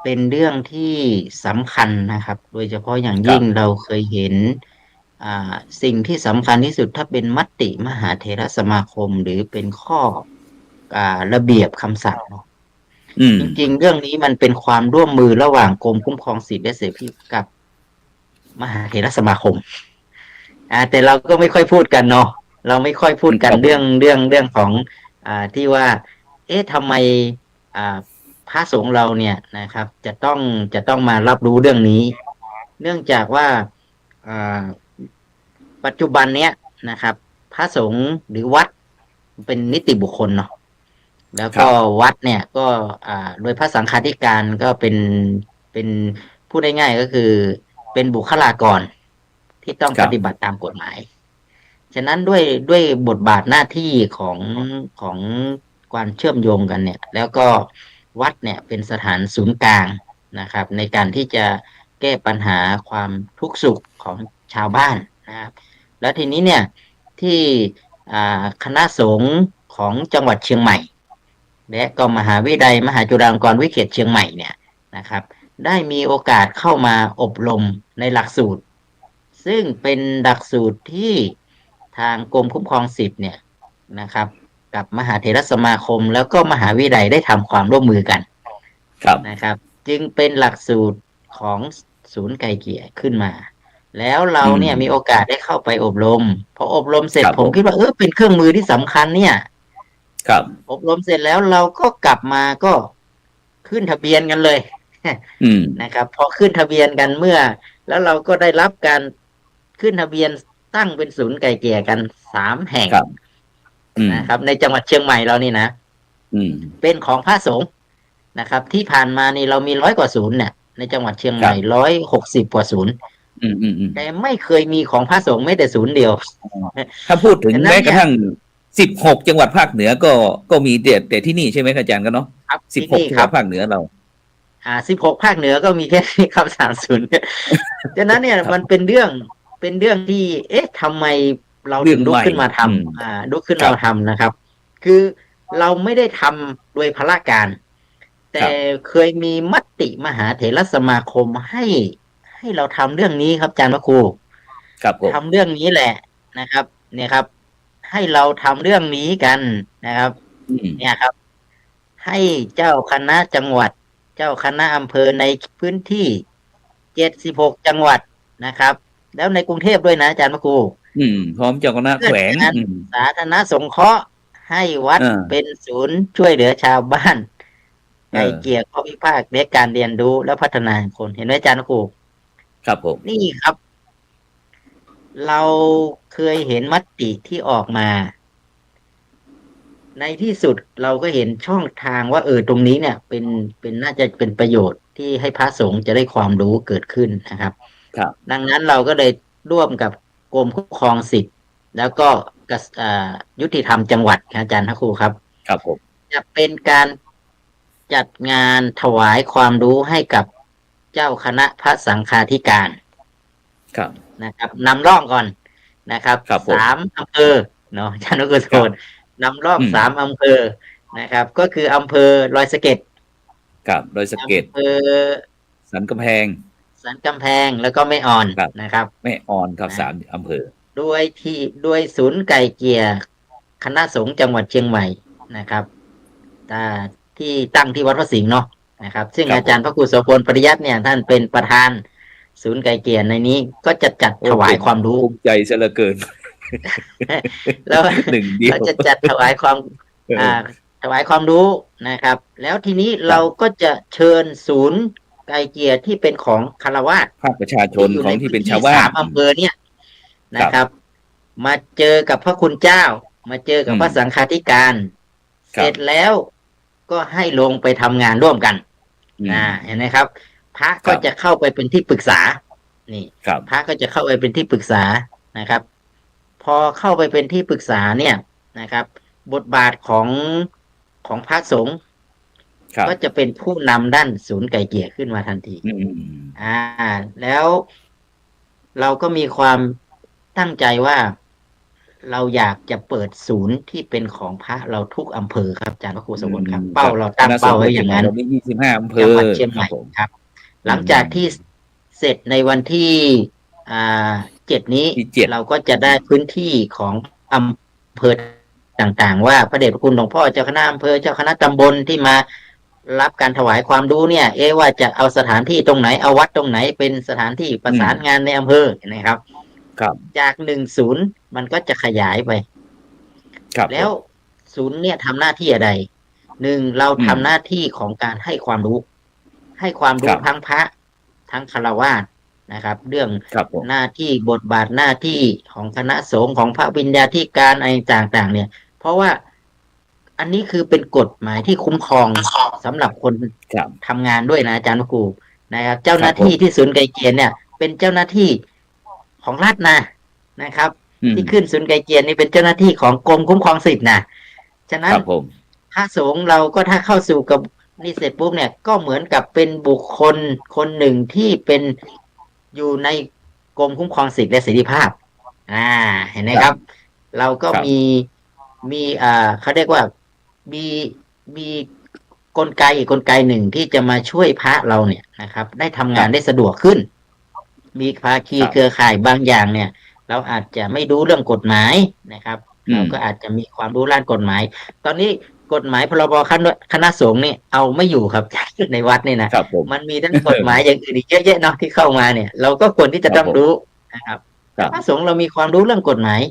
เป็นเรื่องที่สำคัญนะครับ โดยเฉพาะอย่างยิ่งเราเคยเห็นสิ่งที่สำคัญที่สุดถ้าเป็นมติมหาเถรสมาคมหรือเป็นข้อระเบียบคำสั่งเนาะจริงๆเรื่องนี้มันเป็นความร่วมมือระหว่างกรมคุ้มครองสิทธิและเสรีภาพกับมหาเถรสมาคมแต่เราก็ไม่ค่อยพูดกันเนาะเราไม่ค่อยพูดกันเรื่องของที่ว่า เอ๊ะทำไมพระสงฆ์เราเนี่ยนะครับ จะต้องมารับรู้เรื่องนี้ เนื่องจากว่าปัจจุบันเนี้ยนะครับ พระสงฆ์หรือวัดเป็นนิติบุคคลเนาะแล้วก็วัดเนี่ยก็โดยพระสังฆาธิการก็เป็นพูดง่ายๆก็คือเป็นบุคลากรที่ต้องปฏิบัติตามกฎหมาย ฉะนั้นด้วยบทบาทหน้าที่ของการเชื่อมโยงกันเนี่ย แล้วก็วัดเนี่ยเป็นสถานศูนย์กลางนะครับ ในการที่จะแก้ปัญหาความทุกข์สุขของชาวบ้านนะครับ แล้วทีนี้เนี่ยที่คณะสงฆ์ของจังหวัดเชียงใหม่ และก็มหาวิทยาลัยมหาจุฬาลงกรณ์วิเขตเชียงใหม่เนี่ยนะครับ ได้มีโอกาสเข้ามาอบรมในหลักสูตร ซึ่งเป็นหลักสูตรที่ทางกรมคุ้มครองสิทธิ์เนี่ยนะครับ กับมหาเถรสมาคม แล้วก็มหาวิทยาลัยได้ทำความร่วมมือกันนะครับ จึงเป็นหลักสูตรของศูนย์ไกลเกลี่ยขึ้นมา แล้วเราเนี่ยมีโอกาสได้เข้าไปอบรมพออบรมเสร็จผมคิดว่าเป็นเครื่องมือที่สำคัญเนี่ยอบรมเสร็จแล้วเราก็กลับมาก็ขึ้นทะเบียนกันเลยนะครับ พอขึ้นทะเบียนกันเมื่อ แล้วเราก็ได้รับการขึ้นทะเบียนตั้งเป็นศูนย์ไกลเกลี่ยกัน3 แห่งนะครับ ในจังหวัดเชียงใหม่เรานี่นะเป็นของพระสงฆ์นะครับ ที่ผ่านมานี่เรามี100 กว่าศูนย์เนี่ยในจังหวัดเชียงใหม่160 กว่าศูนย์แต่ไม่เคยมีของพระสงฆ์แม้แต่ศูนย์เดียวถ้าพูดถึงแม้กระทั่ง16 จังหวัดภาคเหนือก็มีแต่ที่นี่ใช่ไหมอาจารย์ก็เนาะ16 จังหวัดภาคเหนือเรา16 ภาคเหนือก็มีแค่คำสั่งศูนย์ฉะนั้นเนี่ยมันเป็นเรื่องที่ทำไมเราถึงลุกขึ้นมาทำลุกขึ้นมาทำนะครับ คือเราไม่ได้ทำโดยพละการแต่เคยมีมติมหาเถรสมาคมให้เราทำเรื่องนี้ครับอาจารย์พระครูทำเรื่องนี้แหละนะครับ เนี่ยครับ ให้เราทำเรื่องนี้กันนะครับเนี่ยครับ ให้เจ้าคณะจังหวัดเจ้าคณะอำเภอในพื้นที่76 จังหวัดนะครับ แล้วในกรุงเทพด้วยนะอาจารย์พระครูพร้อมเจ้าคณะแขวงสาธารณสงเคราะห์ให้วัดเป็นศูนย์ช่วยเหลือชาวบ้านไกลเกลี่ยข้อพิพาทและการเรียนรู้และพัฒนาคนเห็นไหมอาจารย์พระครูครับผมนี่ครับ เราเคยเห็นมติที่ออกมาในที่สุดเราก็เห็นช่องทางว่าตรงนี้เนี่ยเป็นน่าจะเป็นประโยชน์ที่ให้พระสงฆ์จะได้ความรู้เกิดขึ้นนะครับดังนั้นเราก็เลยร่วมกับกรมคุ้มครองสิทธิ์แล้วก็ยุติธรรมจังหวัดอาจารย์พระครูครับครับผมจะเป็นการจัดงานถวายความรู้ให้กับเจ้าคณะพระสังฆาธิการนะครับนำร่องก่อนนะครับ3 อำเภอเนาะอาจารย์นุกูลโทนนำร่อง3 อำเภอนะครับ ก็คืออำเภอดอยสะเก็ดดอยสะเก็ดอำเภอสันกำแพงแล้วก็แม่อ่อนนะครับแม่อ่อนครับ3 อำเภอด้วยศูนย์ไก่เกลี่ยคณะสงฆ์จังหวัดเชียงใหม่นะครับที่ตั้งที่วัดพระสิงห์เนาะนะครับ ซึ่งอาจารย์พระครูโสพลปริยัติเนี่ยท่านเป็นประธานศูนย์ไก่เกลี่ยในนี้ก็จะจัดถวายความรู้ภูมิใจซะเหลือเกินแล้วเราจะจัดถวายความรู้นะครับ แล้วทีนี้เราก็จะเชิญศูนย์ไก่เกลี่ยที่เป็นของคฤหัสถ์ภาคประชาชนของที่เป็นชาวบ้าน3 อำเภอเนี่ยนะครับ มาเจอกับพระคุณเจ้ามาเจอกับพระสังฆาธิการเสร็จแล้วก็ให้ลงไปทำงานร่วมกันเห็นไหมครับพระก็จะเข้าไปเป็นที่ปรึกษานี่พระก็จะเข้าไปเป็นที่ปรึกษานะครับ พอเข้าไปเป็นที่ปรึกษาเนี่ยนะครับ บทบาทของพระสงฆ์ก็จะเป็นผู้นำด้านศูนย์ไก่เกลี่ยขึ้นมาทันทีแล้วเราก็มีความตั้งใจว่า เราอยากจะเปิดศูนย์ที่เป็นของพระเราทุกอำเภอครับอาจารย์พระครูสมบูรณ์ครับเป้าเราตั้งเป้าไว้อย่างนั้นเรามี25อำเภอจังหวัดเชียงใหม่ ครับผม ครับ หลังจากที่เสร็จในวันที่7 นี้ ที่7เราก็จะได้พื้นที่ของอำเภอต่างๆ ว่าพระเดชพระคุณหลวงพ่อเจ้าคณะอำเภอเจ้าคณะตำบลที่มารับการถวายความรู้เนี่ย ว่าจะเอาสถานที่ตรงไหนเอาวัดตรงไหนเป็นสถานที่ประสานงานในอำเภอนะครับ ครับ จาก10มันก็จะขยายไป ครับ แล้วศูนย์เนี่ยทำหน้าที่อะไรเราทำหน้าที่ของการให้ความรู้ ให้ความรู้ทั้งพระทั้งฆราวาสนะครับ เรื่องหน้าที่บทบาทหน้าที่ของคณะสงฆ์ของพระวิญญาธิการอะไรต่างๆ เนี่ย เพราะว่าอันนี้คือเป็นกฎหมายที่คุ้มครองสำหรับคนทำงานด้วยนะอาจารย์พระครูนะครับ เจ้าหน้าที่ที่ศูนย์ไกลเกลี่ยเนี่ย เป็นเจ้าหน้าที่ของรัฐนะครับ ที่ขึ้นศูนย์ไกลเกลี่ยนี่เป็นเจ้าหน้าที่ของกรมคุ้มครองสิทธิ์นะฉะนั้นพระสงฆ์เราก็ถ้าเข้าสู่กับนี่เสร็จปุ๊บเนี่ยก็เหมือนกับเป็นบุคคลคนหนึ่งที่เป็นอยู่ในกรมคุ้มครองสิทธิและเสรีภาพเห็นไหมครับ เราก็มีเขาเรียกว่ามีกลไกหนึ่งที่จะมาช่วยพระเราเนี่ยนะครับ ได้ทำงานได้สะดวกขึ้น มีภาคีเครือข่ายบางอย่างเนี่ย เราอาจจะไม่รู้เรื่องกฎหมายนะครับ เราก็อาจจะมีความรู้ด้านกฎหมาย ตอนนี้กฎหมายพรบคณะสงฆ์นี่เอาไม่อยู่ครับในวัดนี่นะมันมีทั้งกฎหมายอย่างอื่นอีกเยอะแยะเนาะที่เข้ามาเนี่ย เราก็ควรที่จะต้องรู้นะครับคณะสงฆ์เรามีความรู้เรื่องกฎหมาย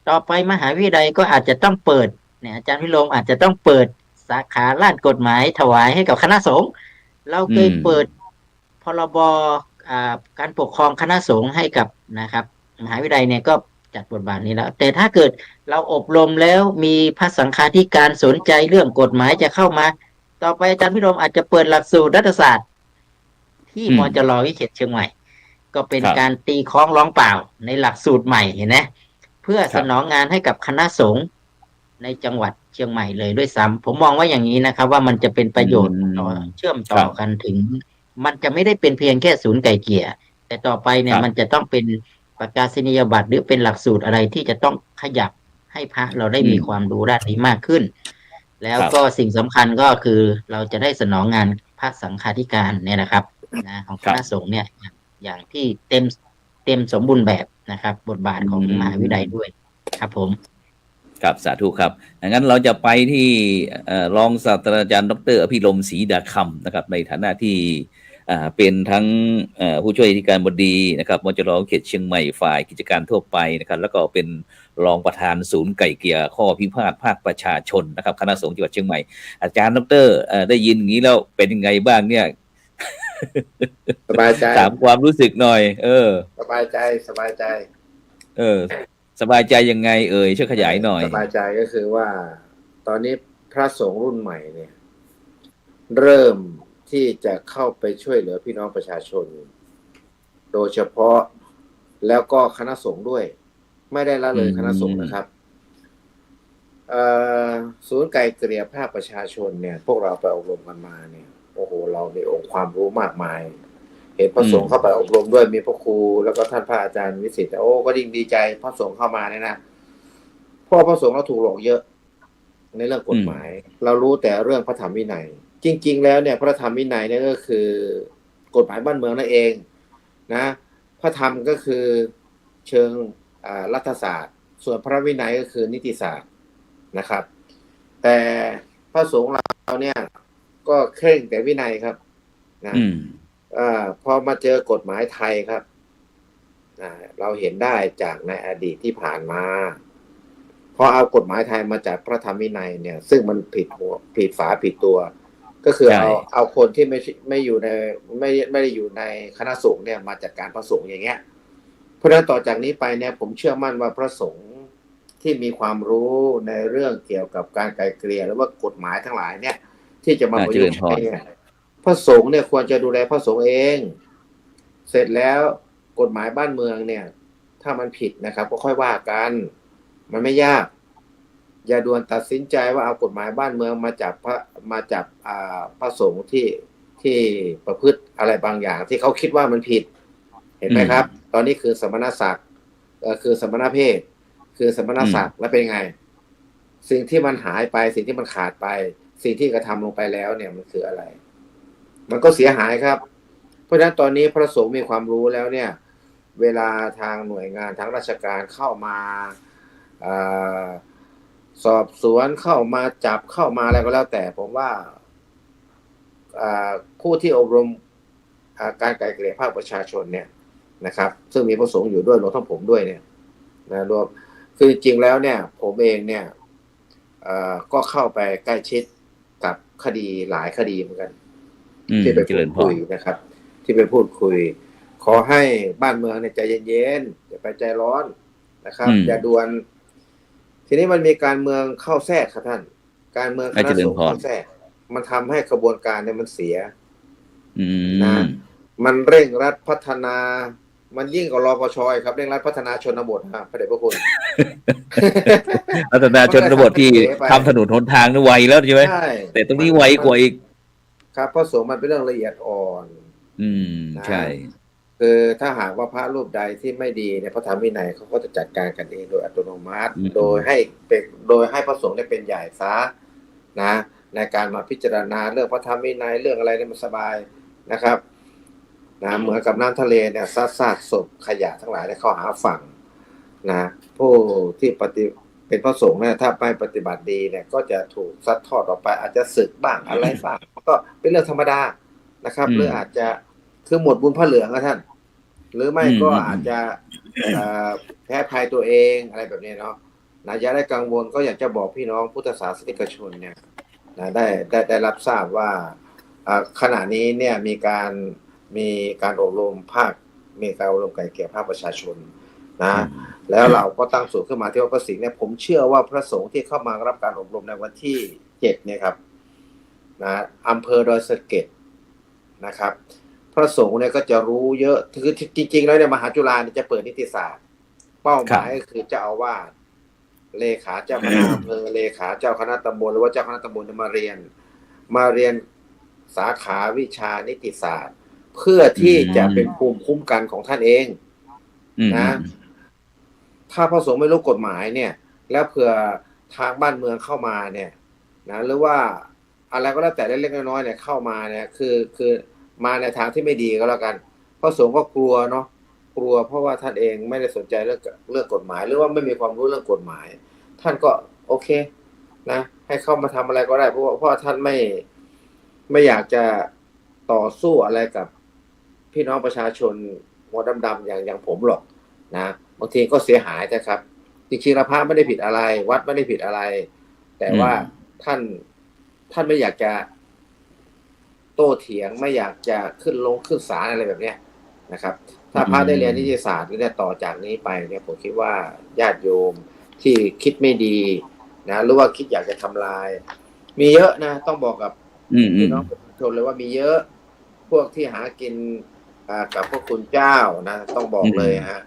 ต่อไปมหาวิทยาลัยก็อาจจะต้องเปิดเนี่ยอาจารย์พิโรมอาจจะต้องเปิดสาขาด้านกฎหมายถวายให้กับคณะสงฆ์เราเคยเปิดพรบการปกครองคณะสงฆ์ให้กับนะครับมหาวิทยาลัยเนี่ยก็จัดบทบาทนี้แล้วแต่ถ้าเกิดเราอบรมแล้วมีพระสังฆาธิการสนใจเรื่องกฎหมายจะเข้ามาต่อไปอาจารย์พิรมอาจจะเปิดหลักสูตรรัฐศาสตร์ที่มจร.วิเศษเชียงใหม่ก็เป็นการตีคล้องร้องเปล่าในหลักสูตรใหม่เห็นไหมเพื่อสนองงานให้กับคณะสงฆ์ในจังหวัดเชียงใหม่เลยด้วยซ้ำผมมองว่าอย่างนี้นะครับว่ามันจะเป็นประโยชน์ต่อเชื่อมต่อกันถึงมันจะไม่ได้เป็นเพียงแค่ศูนย์ไก่เกลี่ยแต่ต่อไปเนี่ยมันจะต้องเป็นประกาศนียบัตรหรือเป็นหลักสูตรอะไรที่จะต้องขยับให้พระเราได้มีความรู้ด้านนี้มากขึ้นแล้วก็สิ่งสำคัญก็คือเราจะได้สนองงานพระสังฆาธิการเนี่ยนะครับของคณะสงฆ์เนี่ยอย่างที่เต็มสมบูรณ์แบบนะครับบทบาทของมหาวิทยาลัยด้วยครับผมครับสาธุครับงั้นเราจะไปที่รองศาสตราจารย์ดร.อภิรมย์ศรีดาคำนะครับในฐานะที่เป็นทั้งผู้ช่วยอธิการบดีนะครับมจร.เขตเชียงใหม่ฝ่ายกิจการทั่วไปนะครับแล้วก็เป็นรองประธานศูนย์ไก่เกลี่ยข้อพิพาทภาคประชาชนนะครับคณะสงฆ์จังหวัดเชียงใหม่อาจารย์ดร.ได้ยินอย่างนี้แล้วเป็นยังไงบ้างเนี่ยสบายใจถามความรู้สึกหน่อยสบายใจสบายใจสบายใจยังไงช่วยขยายหน่อยสบายใจก็คือว่าตอนนี้พระสงฆ์รุ่นใหม่เนี่ยเริ่มที่จะเข้าไปช่วยเหลือพี่น้องประชาชนโดยเฉพาะแล้วก็คณะสงฆ์ด้วยไม่ได้ละเลยคณะสงฆ์นะครับศูนย์ไกลเกลี่ยภาคประชาชนเนี่ยพวกเราไปอบรมกันมาเนี่ยโอ้โหเรามีองค์ความรู้มากมายเห็นพระสงฆ์เข้าไปอบรมด้วยมีพระครูแล้วก็ท่านพระอาจารย์วิสิทธิ์โอ้ก็ยิ่งดีใจพระสงฆ์เข้ามาเนี่ยนะเพราะพระสงฆ์เราถูกหลอกเยอะในเรื่องกฎหมายเรารู้แต่เรื่องพระธรรมวินัยจริงๆแล้วเนี่ยพระธรรมวินัยเนี่ยก็คือกฎหมายบ้านเมืองนั่นเองนะพระธรรมก็คือเชิงรัฐศาสตร์ส่วนพระวินัยก็คือนิติศาสตร์นะครับแต่พระสงฆ์เราเนี่ยก็เคร่งแต่วินัยครับนะพอมาเจอกฎหมายไทยครับเราเห็นได้จากในอดีตที่ผ่านมาพอเอากฎหมายไทยมาจากพระธรรมวินัยเนี่ยซึ่งมันผิดฝาผิดตัวก็คือเอาคนที่ไม่อยู่ในไม่ได้อยู่ในคณะสงฆ์เนี่ยมาจัดการพระสงฆ์อย่างเงี้ยเพราะฉะนั้นต่อจากนี้ไปเนี่ยผมเชื่อมั่นว่าพระสงฆ์ที่มีความรู้ในเรื่องเกี่ยวกับการไกลเกลี่ยหรือว่ากฎหมายทั้งหลายเนี่ยที่จะมาประยุกต์ใช้เนี่ยพระสงฆ์เนี่ยควรจะดูแลพระสงฆ์เองเสร็จแล้วกฎหมายบ้านเมืองเนี่ยถ้ามันผิดนะครับก็ค่อยว่ากันมันไม่ยากอย่าด่วนตัดสินใจว่าเอากฎหมายบ้านเมืองมาจับพระสงฆ์ที่ประพฤติอะไรบางอย่างที่เขาคิดว่ามันผิดเห็นไหมครับตอนนี้คือสมณศักดิ์คือสมณเพศ คือสมณศักดิ์แล้วเป็นไงสิ่งที่มันหายไปสิ่งที่มันขาดไปสิ่งที่กระทำลงไปแล้วเนี่ยมันคืออะไรมันก็เสียหายครับเพราะฉะนั้นตอนนี้พระสงฆ์มีความรู้แล้วเนี่ยเวลาทางหน่วยงานทางราชการเข้ามาสอบสวนเข้ามาจับเข้ามาอะไรก็แล้วแต่ผมว่าผู้ที่อบรมการไกล่เกลี่ยภาคประชาชนเนี่ยนะครับซึ่งมีพระสงฆ์อยู่ด้วยรวมทั้งผมด้วยเนี่ยนะรวมคือจริงๆแล้วเนี่ยผมเองเนี่ยก็เข้าไปใกล้ชิดกับคดีหลายคดีเหมือนกันที่ไปพูดคุยนะครับที่ไปพูดคุยขอให้บ้านเมืองเนี่ยใจเย็นๆอย่าไปใจร้อนนะครับอย่าด่วนทีนี้มันมีการเมืองเข้าแทรกครับท่านการเมืองคณะสงฆ์เข้าแทรกมันทำให้กระบวนการเนี่ยมันเสียนะมันเร่งรัดพัฒนามันยิ่งกว่ารปช.ครับเร่งรัดพัฒนาชนบทครับพระเดชพระคุณพัฒนาชนบทที่ทำถนนหนทางนี่ไวแล้วใช่ไหมแต่ตรงนี้ไวกว่าอีกครับเพราะสงฆ์มันเป็นเรื่องละเอียดอ่อนใช่คือถ้าหากว่าพระรูปใดที่ไม่ดีเนี่ยพระธรรมวินัยเขาก็จะจัดการกันเองโดยอัตโนมัติโดยให้พระสงฆ์ได้เป็นใหญ่ซะนะในการมาพิจารณาเรื่องพระธรรมวินัยเรื่องอะไรเนี่ยมันสบายนะครับนะเหมือนกับน้ำทะเลเนี่ยซากศพขยะทั้งหลายได้เข้าหาฝั่งนะผู้ที่เป็นพระสงฆ์เนี่ยถ้าไม่ปฏิบัติดีเนี่ยก็จะถูกซัดทอดออกไปอาจจะสึกบ้างอะไรบ้างก็เป็นเรื่องธรรมดานะครับหรืออาจจะคือหมดบุญพระเหลืองนะท่านหรือไม่ก็อาจจะแพ้ภัยตัวเองอะไรแบบนี้เนาะนะอย่าได้กังวลก็อยากจะบอกพี่น้องพุทธศาสนิกชนเนี่ยนะได้รับทราบว่าขณะนี้เนี่ยมีการอบรมมีการอบรมไกล่เกลี่ยภาคประชาชนนะแล้วเราก็ตั้งศูนย์ขึ้นมาที่วัดพระสิงห์เนี่ยผมเชื่อว่าพระสงฆ์ที่เข้ามารับการอบรมในวันที่7เนี่ยครับนะอำเภอดอยสะเก็ดนะครับพระสงฆ์เนี่ยก็จะรู้เยอะคือจริงๆแล้วเนี่ยมหาจุฬาเนี่ยจะเปิดนิติศาสตร์เป้าหมายก็คือเจ้าอาวาสเลขาเจ้าคณะอำเภอเลขาเจ้าคณะตำบลหรือว่าเจ้าคณะตำบลจะมาเรียนสาขาวิชานิติศาสตร์เพื่อที่จะเป็นภูมิคุ้มกันของท่านเองนะถ้าพระสงฆ์ไม่รู้กฎหมายเนี่ยแล้วเผื่อทางบ้านเมืองเข้ามาเนี่ยนะหรือว่าอะไรก็แล้วแต่เล็กๆน้อยๆเนี่ยเข้ามาเนี่ยคือมาในทางที่ไม่ดีก็แล้วกันพระสงฆ์ก็กลัวเนาะกลัวเพราะว่าท่านเองไม่ได้สนใจเรื่องกฎหมายหรือว่าไม่มีความรู้เรื่องกฎหมายท่านก็โอเคนะให้เข้ามาทำอะไรก็ได้เพราะท่านไม่อยากจะต่อสู้อะไรกับพี่น้องประชาชนหัวดำๆอย่างผมหรอกนะบางทีก็เสียหายนะครับจริงๆพระไม่ได้ผิดอะไรวัดไม่ได้ผิดอะไรแต่ว่าท่านไม่อยากจะโต้เถียงไม่อยากจะขึ้นศาลอะไรแบบเนี้ยนะครับถ้าพระได้เรียนนิติศาสตร์เนี่ยต่อจากนี้ไปเนี่ยผมคิดว่าญาติโยมที่คิดไม่ดีนะหรือว่าคิดอยากจะทำลายมีเยอะนะต้องบอกกับพี่น้องประชาชนเลยว่ามีเยอะพวกที่หากินกับพวกคุณเจ้านะต้องบอกเลยฮะ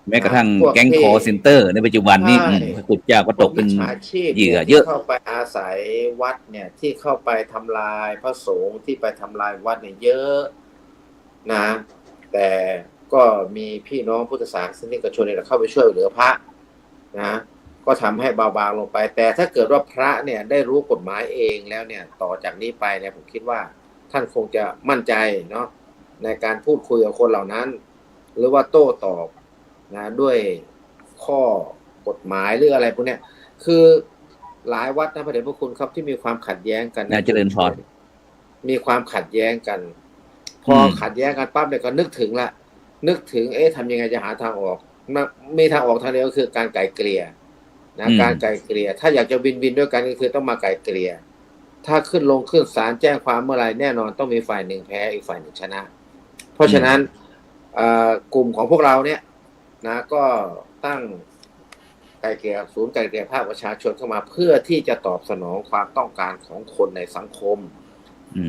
แม้กระทั่งแก๊งคอเซ็นเตอร์ในปัจจุบันนี้พระคุณเจ้าก็ตกเป็นเหยื่อเยอะเข้าไปอาศัยวัดเนี่ยที่เข้าไปทำลายพระสงฆ์ที่ไปทำลายวัดเนี่ยเยอะนะแต่ก็มีพี่น้องพุทธศาสนิกชนเนี่ยเข้าไปช่วยเหลือพระนะก็ทำให้เบาบางลงไปแต่ถ้าเกิดว่าพระเนี่ยได้รู้กฎหมายเองแล้วเนี่ยต่อจากนี้ไปเนี่ยผมคิดว่าท่านคงจะมั่นใจเนาะในการพูดคุยกับคนเหล่านั้นหรือว่าโต้ตอบนะด้วยข้อกฎหมายหรืออะไรพวกเนี้ยคือหลายวัดนะพระเดชพระคุณครับที่มีความขัดแย้งกันเจริญพรมีความขัดแย้งกันพอขัดแย้งกันปั๊บเนี่ยก็นึกถึงทำยังไงจะหาทางออกมีทางออกทางเดียวก็คือการไกล่เกลี่ยนะการไกล่เกลี่ยถ้าอยากจะวินด้วยกันก็คือต้องมาไกล่เกลี่ยถ้าขึ้นศาลแจ้งความเมื่อไรแน่นอนต้องมีฝ่ายหนึ่งแพ้อีกฝ่ายหนึ่งชนะเพราะฉะนั้นกลุ่มของพวกเราเนี่ยนะก็ตั้งไกล่เกลี่ยศูนย์ไกล่เกลี่ยภาคประชาชนเข้ามาเพื่อที่จะตอบสนองความต้องการของคนในสังคม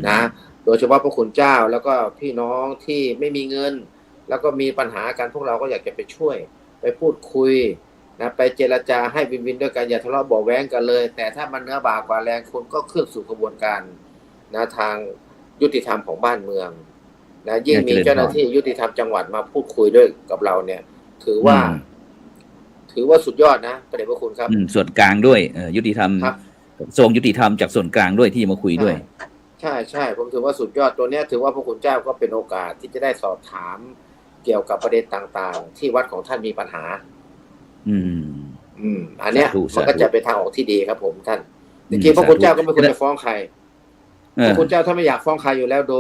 นะโดยเฉพาะพระคุณเจ้าแล้วก็พี่น้องที่ไม่มีเงินแล้วก็มีปัญหากันพวกเราก็อยากจะไปช่วยไปพูดคุยนะไปเจรจาให้วินด้วยกันอย่าทะเลาะเบาะแว้งกันเลยแต่ถ้ามันเนื้อบากกว่าแรงคุณก็ขึ้นสู่กระบวนการนะทางยุติธรรมของบ้านเมืองนะยิ่งมีเจ้าหน้าที่ยุติธรรมจังหวัดมาพูดคุยด้วยกับเราเนี่ยถือ ถือว่าสุดยอดนะพระเดชพระคุณครับ ส่วนกลางด้วยยุติธรรม ครับ ทรงยุติธรรมจากส่วนกลางด้วยที่มาคุยด้วย ใช่ผมถือว่าสุดยอดตัวเนี้ยถือว่าพระคุณเจ้าก็เป็นโอกาสที่จะได้สอบถามเกี่ยวกับประเด็นต่างๆ ที่วัดของท่านมีปัญหา อันเนี้ยมันก็จะเป็นทางออกที่ดีครับผมท่านจริงๆพระคุณเจ้าก็ไม่ควรจะฟ้องใครพระคุณเจ้าถ้าไม่อยากฟ้องใครอยู่แล้วโด